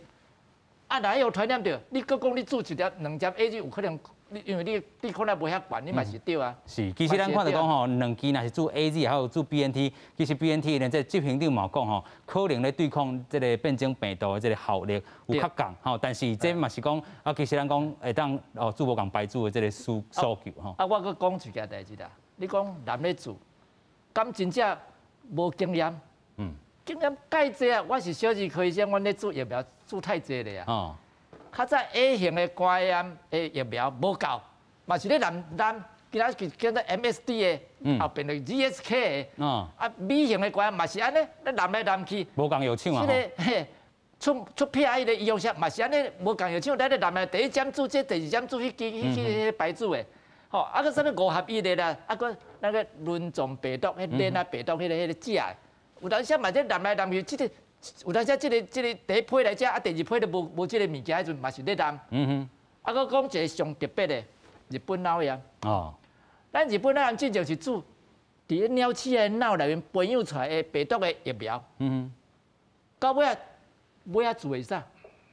啊，若用传染着，你佮讲你注2针 AZ 有可能，因为你抵抗力无遐悬，你嘛是对啊。是，其实咱看到讲吼，2支若是注 AZ 还有注 BNT， 其实 BNT 呢，这执行长嘛讲吼，可能咧对抗这个变种病毒的这个效力有较强吼，但是这嘛是讲啊，其实咱讲会当注无共排注的这个数据吼。啊，我佮讲一件代志啦。你讲男咧做，敢真正无经验？经验介济啊！我是小儿科医生，阮咧做疫苗做太济咧啊。较早 A 型的肝炎的疫苗无够，嘛是咧男，今仔叫做 MSD 的，后边的 GSK 的。啊 B 型的肝炎嘛是安尼，咧男来男去。无共药厂啊。出片迄个医用室嘛是安尼，无共药厂，咱咧男来第一针注这，第二针注迄白注的。吼，啊个啥物5合1的啦，啊个那个轮状病毒、迄链啊病毒、迄个假，有当时嘛这南来南去，有当时这个第一批来遮，啊第二批都无这个物件，迄阵嘛是咧南。啊个讲一个上特别的日本脑炎。哦。咱日本脑炎真正是注伫咧鸟鼠的脑内面培养出来的病毒的疫苗。到尾啊做为啥？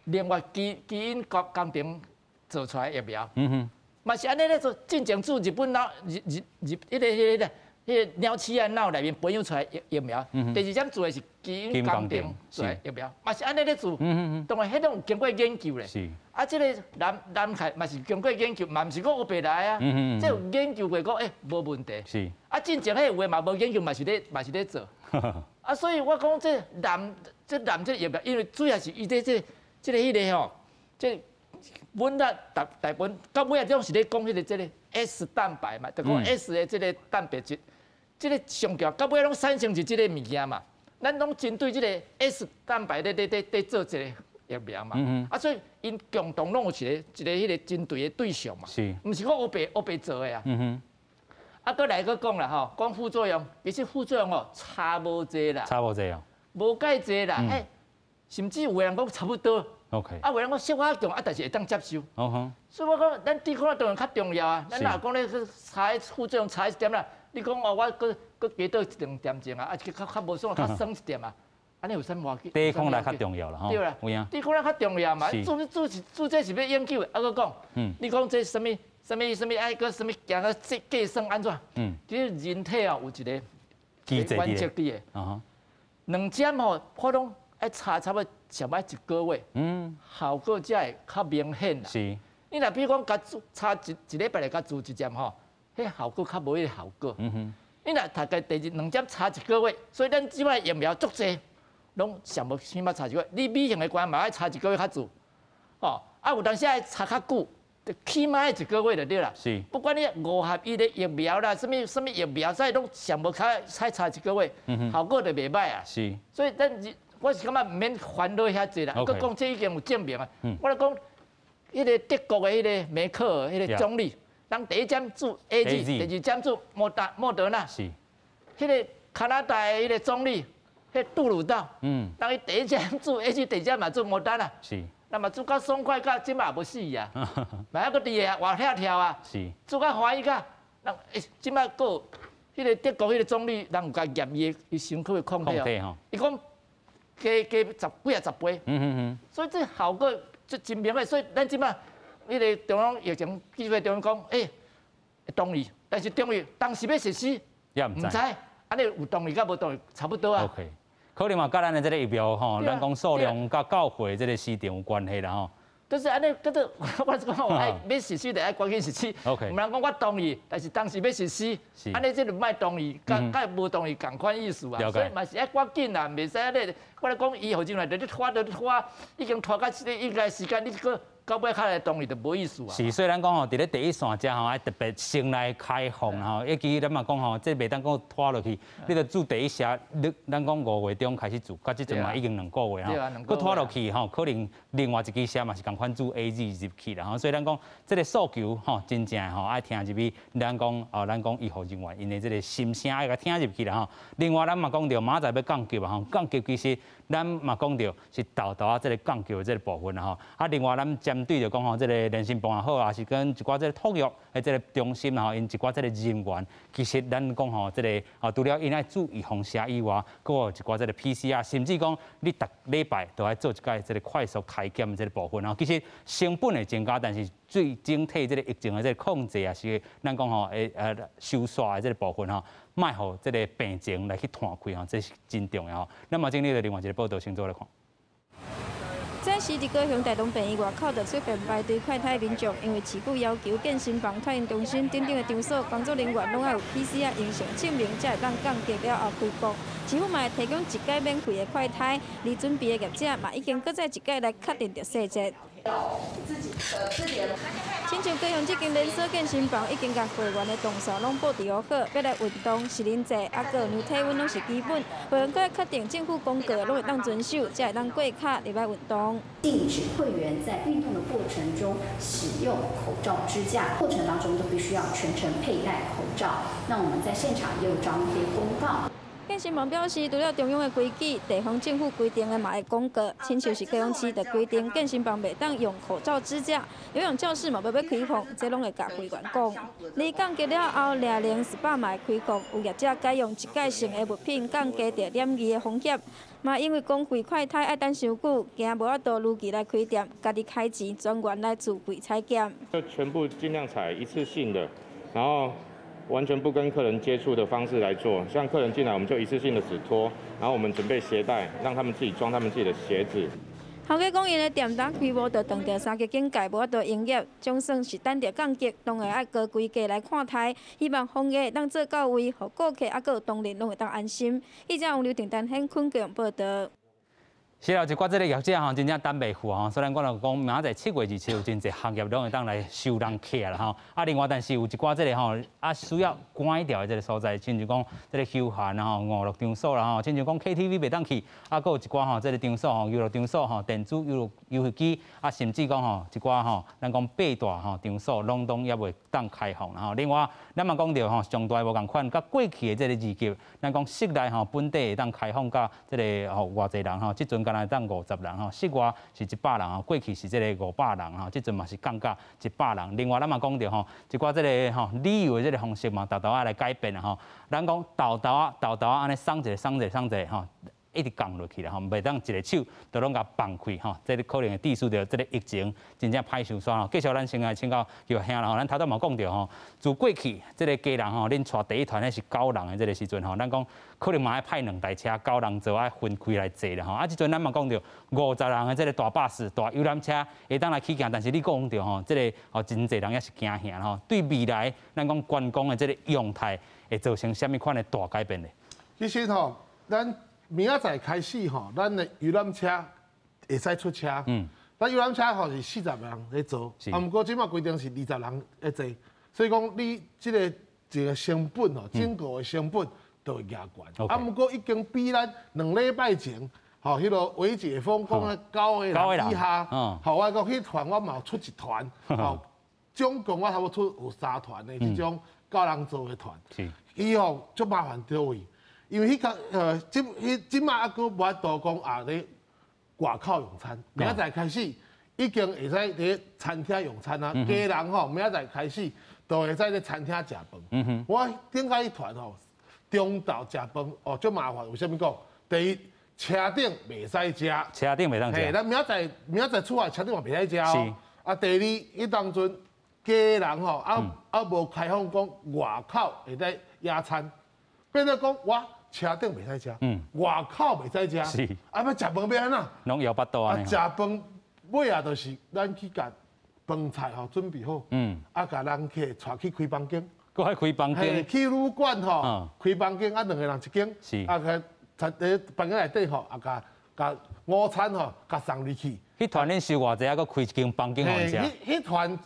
另外基因工程做出来疫苗。嘛是安尼咧做，真正做日本脑迄个鸟鼠啊脑内面培养出来疫苗，第二针做的是基因工程做的疫苗，嘛是安尼咧做，当然迄种经过研究咧。啊，这个南海嘛是经过研究，嘛毋是讲乌白来啊，这有研究过讲，无问题。是。啊，真正迄话嘛无研究，嘛是咧做。啊，所以我讲这南疫苗，因为主要是伊这迄个吼，这。阮啦，大部分到尾啊，种是咧讲迄个这个 S 蛋白嘛，就讲 S 的这个蛋白质，这个上条到尾拢产生是这个物件嘛。咱拢针对这个 S 蛋白咧做一个疫苗嘛。啊，所以因共同拢有一个迄个针对的对象嘛。是。毋是讲乌白做的啊。啊，搁来搁讲啦吼，讲副作用，其实副作用哦差无济啦。差无济哦。无介济啦，甚至有人讲差不多。OK， 啊，有人讲小可强，啊，但是会当接受。所以我讲，咱抵抗力当然较重要啊。咱若讲咧去查副作用查一点啦，你讲哦，我搁加多1-2点钟啊，啊，较无爽，较省一点啊。安尼有啥话？抵抗力较重要啦，吼。对啦，有影。抵抗力较重要嘛，做这是要研究的，啊，搁讲，你讲这什么，爱个什么行个计算安怎？其实人体啊有一个原则伫的。2针吼，普通爱查差不多。上摆1个月，效果才会较明显啦。是，你若比如讲，甲差一礼拜来甲做1针吼，迄效果较无迄个效果。你若大概第2针差1个月，所以咱即摆疫苗足济，拢上无起码差1个月。你B型的关嘛爱差1个月较做，哦，啊有当时爱差较久，起码1个月就对啦。是，不管你5合1的疫苗啦，什么疫苗，所以拢上无差1个月，效果就袂歹啊。是，所以咱。我是感觉唔免烦恼遐济啦，佮讲这已经有证明啊。我来讲，迄个德国的迄个梅克尔迄个总理，人第一针注 AZ， 第二针注莫德纳。是。迄个加拿大的迄个总理，迄杜鲁道，人伊第一针注 AZ， 第二针嘛注莫德纳。是。那么做到爽快到即嘛无死啊，嘛还佫伫下活跳跳啊，是做到欢喜到，人即嘛佫迄个德国迄个总理，人有甲验伊身躯的抗体哦，伊讲加几啊十倍，所以这效果就真明显，所以咱即嘛迄个中央疫情指挥中央讲，同意，但是同意当时要实施，唔知，安尼有同意甲无同意差不多啊。OK， 可能嘛，甲咱的这个疫苗吼，咱讲数量甲到货这个市场有关系啦吼。就是安尼，就是我讲爱要实施，就爱赶紧实施。OK， 唔通讲我同意，但是当时要实施，安尼即就莫同意，甲无同意同款意思啊。所以嘛是爱赶紧啊，袂使安尼。我来讲，以后进来就你拖，已经拖到应该时间，你个。到尾较来同意就无意思啊。是，所以咱讲吼，伫咧第一线遮吼，爱特别先来开放吼。尤其咱嘛讲吼，这袂当讲拖落去，你着做第一线，咱讲5月中开始做，到即阵嘛已经2个月吼，佮拖落去吼，可能另外一支线嘛是共款做 AZ 入去啦吼。所以咱讲这个诉求吼，真正吼爱听入去，咱讲医护人员因的这个心声爱甲听入去啦吼。另外咱嘛讲到明仔要降级啊吼，降级其实咱嘛讲到是豆啊这个降级的这个部分啦吼。啊，另外咱针对着讲吼，这个人心部也好啊，是跟一寡这个托育的这个中心吼，因一寡这个人员，其实咱讲吼，这个除了因爱注意防射以外，佫有一寡这个 PCR， 甚至讲你逐礼拜都爱做一届这个快速体检这个部分吼，其实成本会增加，但是最整体这个疫情的这个控制啊，是咱讲吼收煞的这个部分吼，卖互这个病情来去摊开吼，这是真重要。那么今日的另外一个报道，先做来看。这时，伫高雄大同病院外口就出现排队快筛民众，因为市府要求健身房、托婴中心等等的场所工作人员拢要有 PCR 阴性证明，才会当降级了后开放。市府嘛会提供一届免费的快筛，离准备的业者嘛已经搁再一届来确定着细节。亲像高雄这间连锁健身房已经甲会员的动作拢布置好，要来运动、是啉茶、个量体温拢是基本。会员搁要确定政府公告拢会当遵守，才会当过卡入来运动。禁止会员在运动的过程中使用口罩支架，过程当中都必须要全程佩戴口罩。那我们在现场也有张贴公告。健身房表示，除了中央的规矩，地方政府规定的嘛会公告。亲像是高雄市的规定，健身房袂当用口罩支架，游泳教室嘛要开放，这拢会甲会员讲。你降级了后，掠零18嘛会开放，有业者改用一届性的物品降低着染疫的风险。嘛因为公费快筛爱等伤久，惊无法度如期来开店，家己开钱专员来自柜采检。就全部尽量采一次性的，然后。完全不跟客人接触的方式来做，像客人进来，我们就一次性的只脱，然后我们准备鞋带，让他们自己装他们自己的鞋子。头家讲，因的店打开无，就当着3个警戒，无法度营业，总算是等着降级，当然爱高规格来看待，希望防疫当做到位，互顾客还有同仁拢会当安心。记者王刘婷、陈显坤高雄报道。是啊，一寡这个业者吼，真正等袂赴吼。虽然我就讲明仔载7月27有真侪行业拢会当来收人客啦吼。啊，另外但是有一寡这个吼啊需要关掉的这个所在，亲像讲这个休闲啦吼、娱乐场所啦吼，亲像讲 KTV 袂当去，啊，佫有一寡吼这个场所吼、娱乐场所吼、电子游戏机啊，甚至讲吼一寡吼咱讲8大吼场所拢也袂当开放啦吼。另外，咱嘛讲到吼上大无共款，甲过去的这个二级，咱讲室内吼本地会当开放甲这个吼偌济人吼，即阵敢若当50人吼，室外是100人吼，过去是这个500人吼，即阵嘛是降到100人。另外，咱嘛讲到吼，一寡这个吼旅游的这个方式嘛，豆豆来改变啦吼。咱讲豆豆安尼送者吼。一直降落去啦吼，袂当一个手就拢甲放开吼，这个可能会致使着这个疫情真正歹受伤吼。继续咱先来请教叶兄啦吼，咱头先嘛讲到吼，自过去这个家人吼，恁带第一团迄是9人的这个时阵吼，咱讲可能嘛爱派2台车，9人座爱分开来坐啦吼。啊，即阵咱嘛讲到50人的这个大巴士、大游览车会当来起行，但是你讲到吼，这个吼真侪人也是惊吓吼。对未来咱讲观光的这个样态会造成什么款的大改变呢？其实吼，咱明仔载开始吼，咱的游览车会使出车。咱游览车吼是40人在坐，啊，不过即马规定是20人在坐，所以讲你这个一个成本吼，整个的成本都会压悬。啊，不过已经比咱2礼拜前吼，迄个微解封讲的9个人以下，吼，我讲迄团我嘛有出一团，吼，总共我差不多出有3团的这种9人座的团，伊吼足麻烦到位。因为迄个即马还佫无法度讲咧外口用餐，明仔载开始已经会使伫餐厅用餐啊。家人吼，明仔载开始都会使伫餐厅食饭。我顶下一团吼，中昼食饭哦，足麻烦。为什么讲？第一，车顶袂使食，车顶袂当食。嘿，咱明仔载出来车顶嘛袂使食哦。啊，第二，迄当阵家人吼，无开放讲外口会使野餐，变做讲我车顶袂使食，外口袂使食。是。啊，要食饭要安怎？拢摇巴肚安尼。食饭尾啊，就是咱去甲饭菜吼准备好，啊，甲人客带去开房间，搁还开房间。去旅馆吼，开房间啊，两个人一间，啊，在房间内底吼，啊，甲午餐吼，甲送入去。迄团恁收偌济啊？搁开一间房间互因食。迄团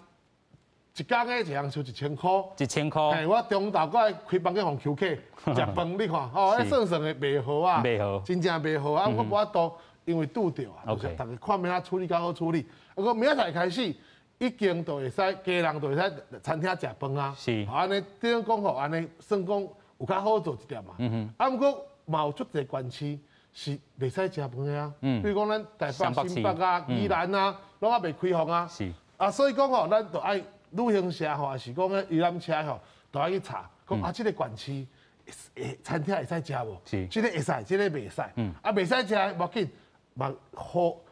一工个一人收1000块。1000块。嘿，我中昼搁爱开房间互求客食饭，你看，吼，迄算算的袂好啊，袂好，真正袂好啊！我无法度，因为拄着啊，就是大家看明仔处理较好处理。不过明仔载开始，已经就会使家人就会使餐厅食饭啊。是。安尼等于讲吼，安尼算讲有较好做一点嘛。啊，不过嘛有足侪县市是袂使食饭的啊。比如讲咱台北、新北啊、宜兰啊，拢还袂开放啊。是。啊，所以讲吼，咱就爱旅行社吼，还是讲个游览车吼，都爱去查，讲啊，这个县市餐厅会使食无？是。这个会使，这个袂使。啊，袂使食无要紧，嘛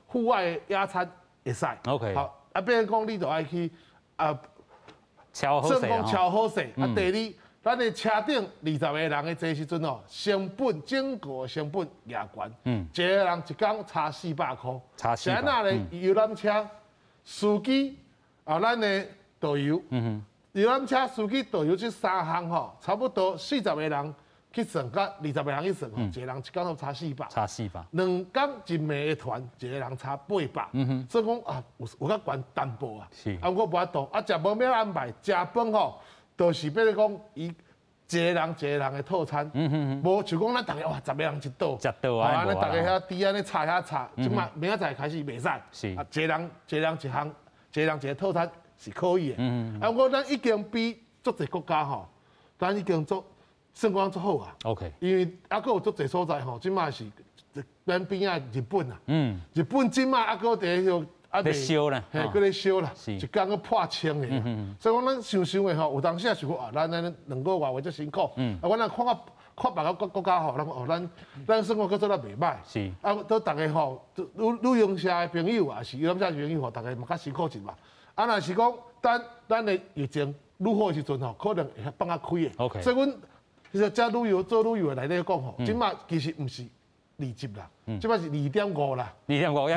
户外的野餐会使。OK。好，啊，变成讲你就爱去啊，超好势啊。超好势。啊，第二，咱的车顶20个人的坐时阵哦，成本整个成本也悬。一个人一工差400块。差400。现在呢，游览车司机啊，咱的导游。游览车司机、导游这3项吼，差不多40个人去算，甲20个人去算吼，一个人一工差400。差400。2工一暝的团，一个人差800。所以讲啊，有较悬淡薄啊。是。啊，我无法度啊，食饭要安排，食饭吼，就是比如讲伊一个人的套餐。无就讲咱大家哇，10个人一道。一道啊。啊，咱大家遐猪安尼炒遐炒，即马明仔载开始袂使。是。啊，一个人一项，一个人一个套餐。是可以的，啊，我咱已经比足侪国家吼，咱已经算讲足好啊。OK。因为还佫有足侪所在吼，即马是咱边啊日本啊，日本即马还佫伫迄咧烧啦，嘿，佫咧烧啦，一工佫破千的。所以讲咱想想的吼，有当时也想讲啊，咱2个月为遮辛苦，啊，我咱看别个国家吼，咱哦，咱生活佫做得袂歹。是。啊，都大家吼，旅行社的朋友啊，是游览车的朋友吼，大家嘛较辛苦一嘛。啊，若是讲咱的疫情愈好的时阵吼，可能会放较开的。OK。所以阮其实做旅游的内底讲吼，即马其实毋是2.0啦，即马是2.5啦。2.5，也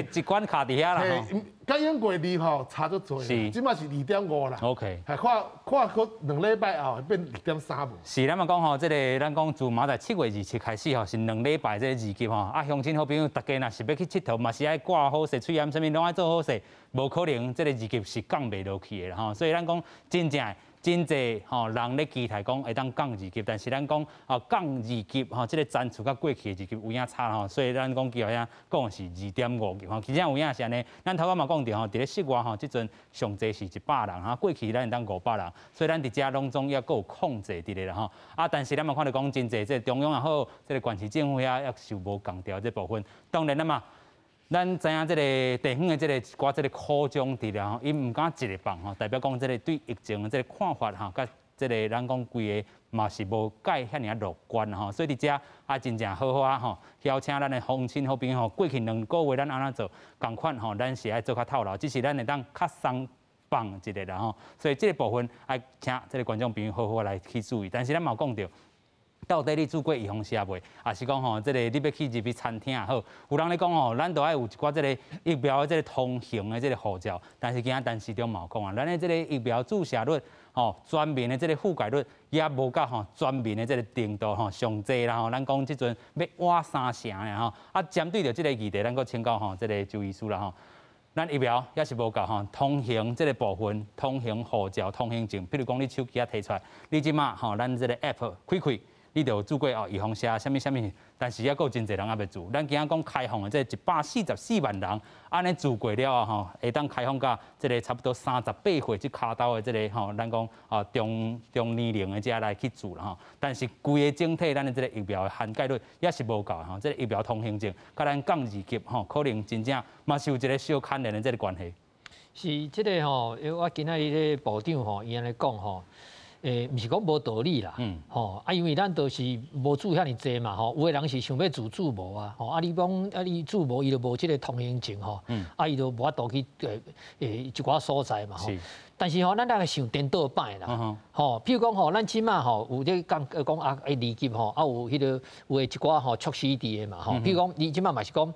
佫一关卡伫遐啦。嘿，甲英国2吼差足多。是。即马是2.5啦。OK。还看佫2礼拜后变2.3无。是，咱嘛讲吼，这个咱讲自明仔7月27开始吼，是2礼拜这个日期吼。啊，乡亲好朋友，大家若是要去佚佗，嘛是爱挂好势、吹烟，啥物拢爱做好势。无可能，这个日期是降袂落去的吼，所以咱讲真侪吼人咧期待讲会当降日期，但是咱讲降日期吼，这个暂处甲过去的日期有影差吼，所以咱讲叫遐讲是2.5日吼，其实有影是安尼。咱头仔嘛讲着吼，伫咧室外吼，即阵上济是100人哈，过去咱会当500人，所以咱伫遮拢总也佫有控制伫咧啦吼。啊，但是咱嘛看到讲真侪，这中央也好，这个县市政府遐也是无共调这部分。当然嘛。咱知影即个地方的即个寡即个苦衷伫咧吼，伊毋敢一个放吼，代表讲即个对疫情的即个看法吼，甲即个咱讲规个嘛是无介遐尔乐观吼，所以伫遮啊真正好好啊吼，邀请咱的乡亲好朋友吼，过去2个月咱安怎做，共款吼，咱是爱做较透漏，只是咱会当较松放一个啦吼，所以即个部分爱请即个观众朋友好好来去注意，但是咱嘛有讲着。到底你做过预防针未？也是讲吼，即个你要去入去餐厅也好，有人咧讲吼，咱都爱有一寡即个疫苗的即个通行的即个护照，但是今仔陈时中嘛有讲啊，咱的即个疫苗注射率吼，全面的即个覆盖率也无到吼全面的即个程度吼上济啦吼，咱讲即阵要挖3成呀吼，啊针对着即个议题，咱搁请教吼即个周医师啦吼。咱疫苗也是无够吼，通行这个部分，通行护照、通行证，比如讲你手机啊摕出来，你即马吼，咱这个 app 开开。你就有做过预防针什么，但是还佫有真侪人还未做。咱今仔讲开放的这144万人，安尼做过了吼，会当开放到这个差不多38岁即骹兜的这个吼，咱讲中年龄的遮来去做啦吼。但是规个整体咱的这个疫苗的涵盖率也是无够吼，这个疫苗通行证，甲咱降2级吼，可能真正嘛是有一个小牵连的这个关系。是这个吼，我今仔日咧部长吼，伊安尼讲吼。毋是讲无道理啦，因为咱都是无住遐尼济嘛，有个人是想要自住无啊，你讲你住无，伊就无即个通行证伊就无法度去一寡所在嘛，但是咱那个想颠倒摆啦，譬如讲咱即马有咧讲二级有迄个有一寡措施伫的嘛，譬如讲你即马嘛是讲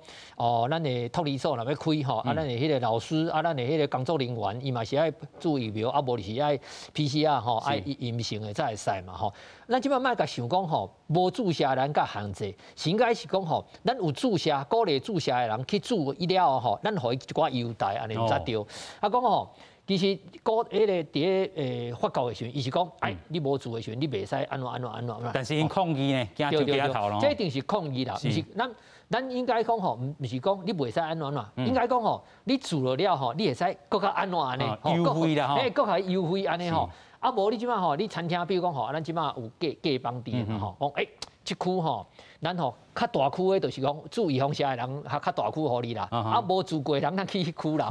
咱的托儿所若要开咱的迄个老师咱的迄个工作人员，伊嘛是爱注疫苗，无就是爱 PCR 爱阴性的才会使嘛咱即马莫甲想讲无注射人甲限制，是应该是讲咱有注射鼓励注射的人去注医了后咱互伊一寡优待，安尼毋则对。讲其实迄个伫法国的时阵，伊是讲，你无做的时阵，你袂使安怎。但是因抗议呢，惊就惊头咯。这一定是抗议啦，毋是咱应该讲毋是讲你袂使安怎，应该讲你做了你会使更较安怎安尼，优惠啦更较优惠安尼无你即马你餐厅，比如讲咱即马有假帮伫的嘛讲即区咱较大区的，就是讲注预防针的人较大区互你啦，无住过人咱去迄区啦，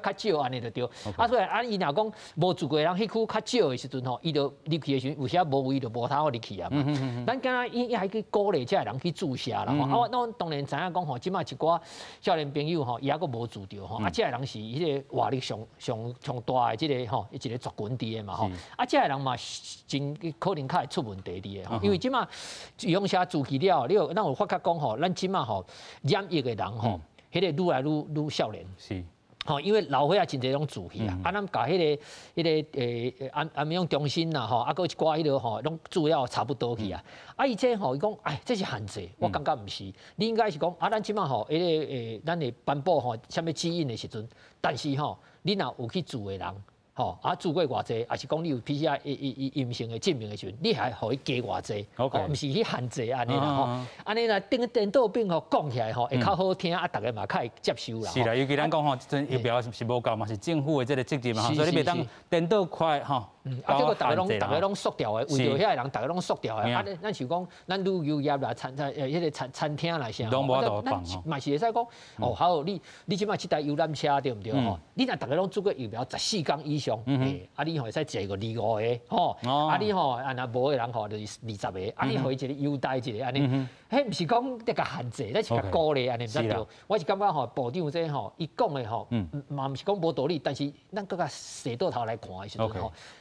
较少安尼就对。所以伊若讲无住过人迄区较少的时阵伊就入去的时阵有些无位就无通入去啊嘛。咱敢若伊还去鼓励遮人去注射啦。咱当然知影讲即马一寡少年朋友伊还佫无住着遮人是迄个活力上大的即个一个族群伫的嘛遮人嘛真可能较会出问题伫的，因为即马预防针注去了，咱有发觉讲咱即马染疫的人迄个愈来愈少年。是。因为老岁仔真侪拢住去啊，咱甲迄个安养中心啦，佫一寡迄个拢住了差不多去啊。伊这伊讲，这是限制，我感觉毋是，你应该是讲咱即马咱会颁布啥物指引的时阵，但是你若有去住的人。住过偌济，还是讲你有 PCR 阴性的证明的时阵，你还互伊加偌济，毋是去限制安尼啦安尼若颠倒变讲起来会较好听，大家嘛较会接受啦。是啦，尤其咱讲即阵疫苗是无够嘛，是政府的这个责任嘛，所以你袂当颠倒快结果大家拢缩掉的，为着遐个人，大家拢缩掉的。咱想讲，咱旅游业啦、迄个餐厅啦啥，拢无法度放嘛是会使讲好，你即摆即台游览车对毋对你若大家拢做过疫苗14天以上，你会使坐个25个你若无的人就是20个，你互伊一个优待一个安尼。迄毋是讲得个限制，咱是甲鼓励安尼，毋对。我是感觉部长这伊讲的嘛毋是讲无道理，但是咱更较细倒头来看的时阵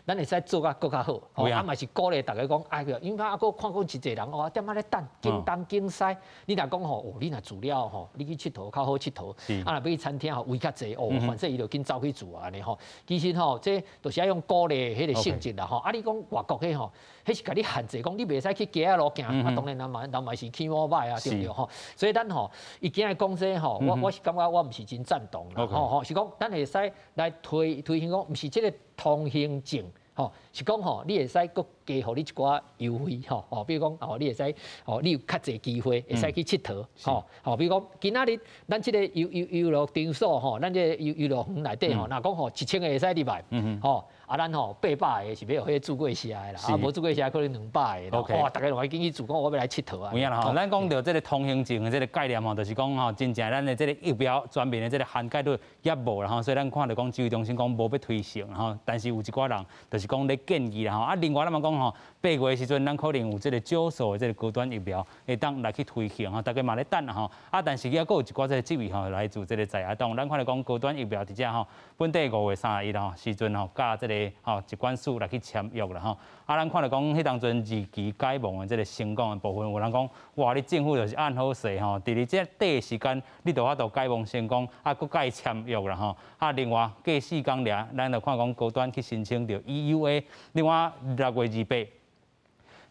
咱会使做甲更较好，嘛是鼓励大家讲，因为佫看过真侪人点仔咧等，紧东紧西。你若讲你若住了你去佚佗较好佚佗，要去餐厅位较济反正伊就紧走去住安尼其实这都是要用鼓励迄个性质啦你讲外国迄迄是甲你限制，讲你袂使去街仔路行，当然人嘛是起码歹对不对所以咱伊今日讲这我是感觉我毋是真赞同啦是讲咱会使来推行讲，毋是即个通行证是讲你会使佫加互你一寡优惠比如讲你会使你有较侪机会会使去佚佗比如讲今仔日咱即个游乐场所咱即个游乐园内底若讲1000个会使入来咱800个是要互迄住过社的啦，无住过社可能200个啦，大家拢爱紧去住，讲我要来佚佗啊。有影啦咱讲到即个通行证的即个概念就是讲真正咱的即个疫苗全面的即个涵盖率也无啦所以咱看到讲指挥中心讲无要推行但是有一寡人就是讲咧建议啦另外咱嘛讲8月时阵咱可能有即个少数的即个高端疫苗会当来去推行大家嘛咧等但是也佫有一寡即个职位来自即个在野党，咱看到讲高端疫苗伫遮本地5月31日时阵甲即个疾管署来去签约啦咱看到讲迄当阵2期解盲的即个成功的部分，有人讲哇，你政府就是按好势伫咧这短时间你就法度解盲成功佫甲伊签约啦另外过4天俩，咱就看讲高端去申请着 EUA， 另外6月28。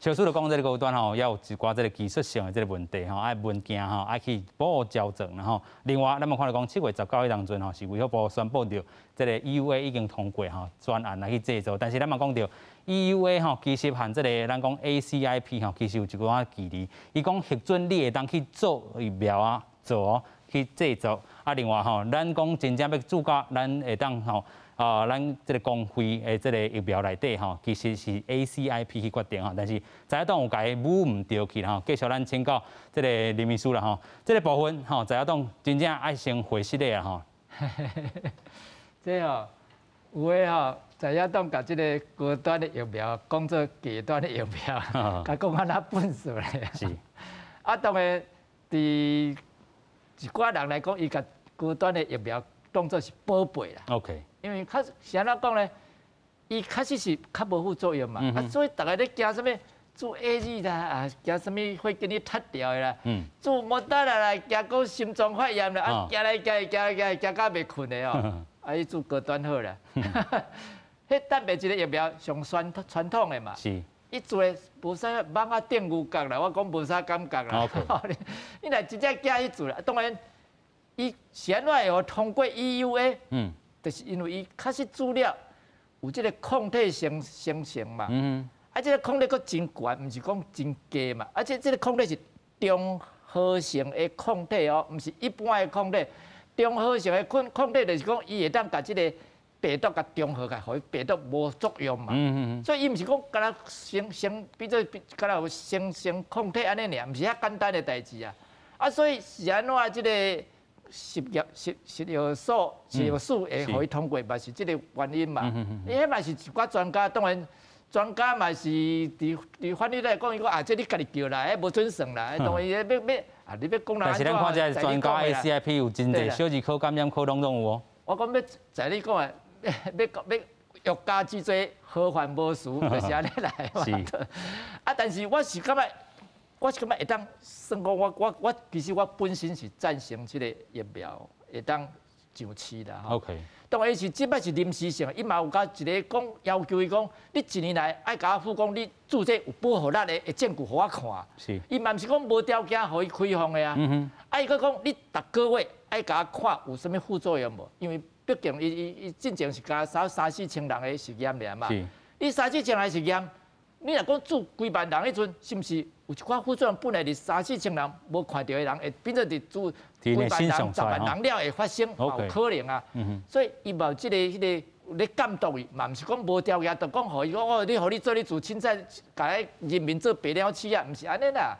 小苏就讲这个高端吼，要有一寡这个技术性的这个问题吼，爱文件吼，爱去补校正然后。另外，咱们看到讲7月19日当中吼，是卫福部宣布到这个 EUA 已经通过吼，专案来去制作。但是咱嘛讲到 EUA 吼，其实和这个咱讲 ACIP 吼，其实有一寡距离。伊讲核准你会当去做疫苗啊，做去制作。啊，另外吼，咱讲真正要注册，咱会当吼。咱这个公费的这个疫苗内底吼，其实是 ACIP 去决定吼，但是在党有甲伊舞唔对去啦吼，继续咱请教这个林秘书啦吼，这个部分吼，在党真正爱先回实的啊吼。这吼有诶吼，在党甲这个高端的疫苗讲做低端的疫苗，甲讲安那本事咧。是。啊，当然，伫一寡人来讲，伊甲高端的疫苗当作是宝贝啦。OK。因为较是安怎讲咧，伊确实是较无副作用嘛，所以大家咧惊什么做 AZ 啦，啊惊什么会给你脱掉的啦，做莫达啦，惊讲心脏发炎啦，啊惊来惊到袂困的哦，啊伊做高端好啦，迄蛋白质的疫苗上传统的嘛，是，伊做的无啥网啊电牛角啦，我讲无啥感觉啦，你若真正惊伊做啦，当然伊是安怎会通过 EUA，就是因为伊确实资料有即个抗体生成嘛，啊，即个抗体佫真悬，毋是讲真低嘛，而且即个抗体是中和性的抗体哦，毋是一般的抗体。中和性的抗体就是讲伊会当甲即个病毒甲中和甲，互伊病毒无作用嘛。所以伊毋是讲干那比做干那有生抗体安尼尔，毋是遐简单的代志啊。啊，所以是安怎即个？食药署会互伊通过，嘛是即个原因嘛。伊迄嘛是一寡专家，当然专家嘛是伫法律来讲，伊讲啊，这你家己叫啦，迄无准算啦，当然要啊，你要讲人安怎？但是咱看这专家 ACIP 有真侪小儿科感染科拢有哦。我讲要在你讲啊，要欲加之罪，何患无辞，就是安尼来嘛。啊，但是我是感觉。我是感觉会当算讲我其实我本身是赞成即个疫苗会当上市啦。OK。当然是即摆是临时性，伊嘛有甲一个讲要求伊讲，你一年内爱甲我付讲你注册有保护力的证据，互我看。是。伊嘛毋是讲无条件互伊开放的啊。啊，伊佫讲你逐个月爱甲我看有啥物副作用无？因为毕竟伊进前是甲3-4千人的实验尔嘛。是。你3-4千人的实验。你若讲住几万人迄阵，是毋是有一寡副作用？本来是3-4千人无看到的人，会变做伫住几万人、10万人了会发生，有可能啊。所以伊无即个咧监督伊，嘛毋是讲无条件，就讲互伊讲哦，你互你做你自凊彩，甲咱人民做白鸟鼠啊，毋是安尼啦。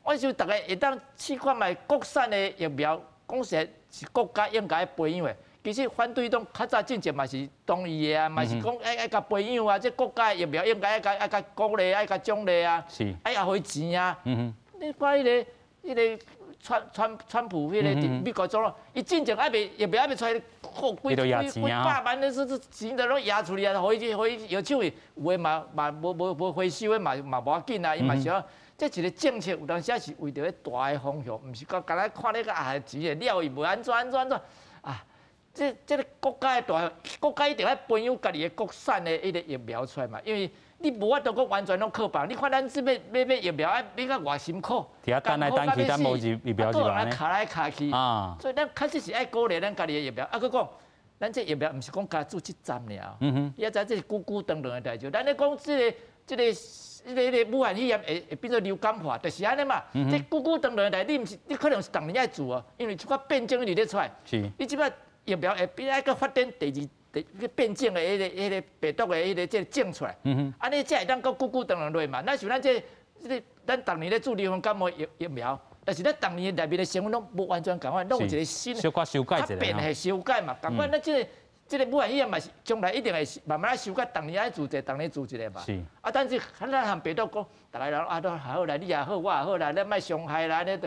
我想大家会当试看卖国产的疫苗，讲实在是国家应该培养的。其实反对党较早进前嘛是同意的啊，嘛是讲爱甲培养啊，即国家疫苗应该爱甲鼓励，爱甲奖励啊，爱也互伊钱啊。你看迄个川普迄个美国总统，伊进前疫苗未出来，几百万的是钱都拢压出来啊，互伊药厂有诶嘛无回收诶嘛无要紧啊，伊嘛是讲这一个政策有当时是为着咧大诶方向，毋是讲干那看那个啊钱诶了伊无安怎啊。这个国家国家一定要培养家己的国产的迄个疫苗出来嘛，因为你无法度讲完全拢靠别人。你看咱这要疫苗，要到偌辛苦，等来等去，咱无疫苗是安尼。卡来卡去，所以咱确实是爱鼓励咱家己的疫苗。啊，佮讲，咱这疫苗毋是讲加做1站了，也知这是久久长长的代志。咱咧讲这个武汉肺炎会变做流感化，就是安尼嘛。这久久长长的代志，你可能是当年爱做哦，因为即款变种一直咧出来。是。你即摆。疫苗会比那个发展第二变种的迄个病毒的迄个即个种出来，安尼才会当够久久长长落嘛。那像咱咱当年咧做流行感冒疫苗，但是咱当年内面的成分拢无完全共款，拢有一个新小可修改一下，变系修改嘛。共款咱即个武汉肺炎嘛是将来一定会慢慢修改，当年爱做一个，当年做一个嘛。是。啊，但是咱含病毒讲，大家人啊都好啦，你也好，我也好啦，咱莫伤害啦，安尼。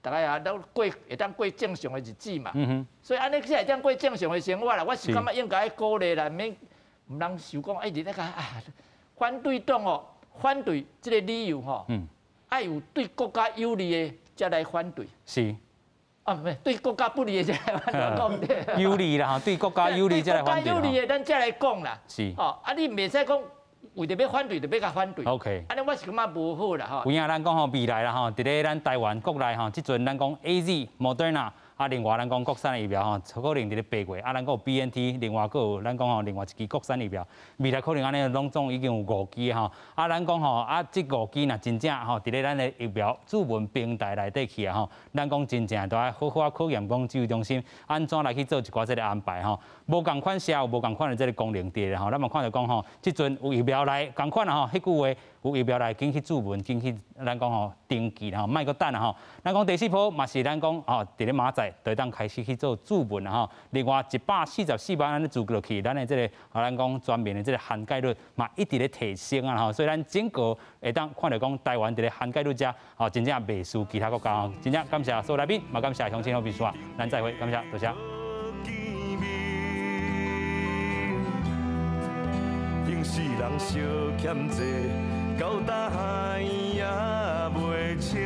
大家也都会当过正常的日子嘛，所以安尼才会当过正常的生活啦。我是感觉应该鼓励啦，免唔通想讲一直咧讲啊，反对党哦，反对这个理由吼，爱有对国家有利的才来反对。是。啊，唔係對國家不利的才來講對。有利啦，對國家有利才來反對。國家有利的咱才來講啦。是。哦，啊你唔使講为着要反对就要甲反对。OK， 安尼我是感觉无好啦吼。有影咱讲吼未来啦吼，伫咧咱台湾国内吼，即阵咱讲 AZ、Moderna。啊，另外咱讲国产的疫苗吼，可能伫咧8月，啊，咱讲有 BNT， 另外佫有咱讲吼，另外一支国产疫苗，未来可能安尼拢总已经有5支吼。啊，咱讲吼，啊，即5支若真正吼，伫咧咱的疫苗注文平台内底去啊吼，咱讲真正都要好好考验讲指挥中心安怎来去做一寡即个安排吼。无共款社有无共款的即个功能伫咧吼，咱嘛看到讲吼，即阵有疫苗来共款啊吼，迄句话有疫苗来紧去注文，紧去咱讲吼登记吼，莫搁等啊吼。咱讲第4波嘛是咱讲吼，伫咧明仔就当开始去做注文啊吼。另外144万安尼注落去，咱的即个咱讲全面的即个涵盖率嘛一直咧提升啊吼。所以咱整个会当看到讲台湾伫咧涵盖率遮吼，真正袂输其他国家吼。真正感谢所有来宾，嘛感谢乡亲好秘书啊，咱再会，感谢，多谢。平世人相欠债，到大也袂清。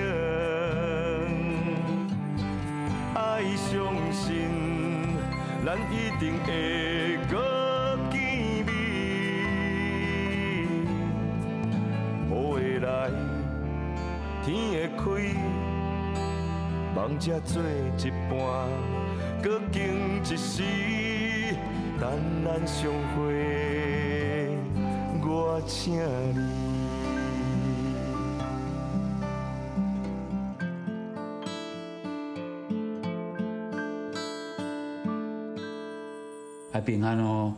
爱相信，咱一定会搁见面。雨会来，天会开，梦才做一半，搁经一时，等咱相会。我请你。还平安哦，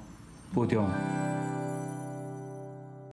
部长。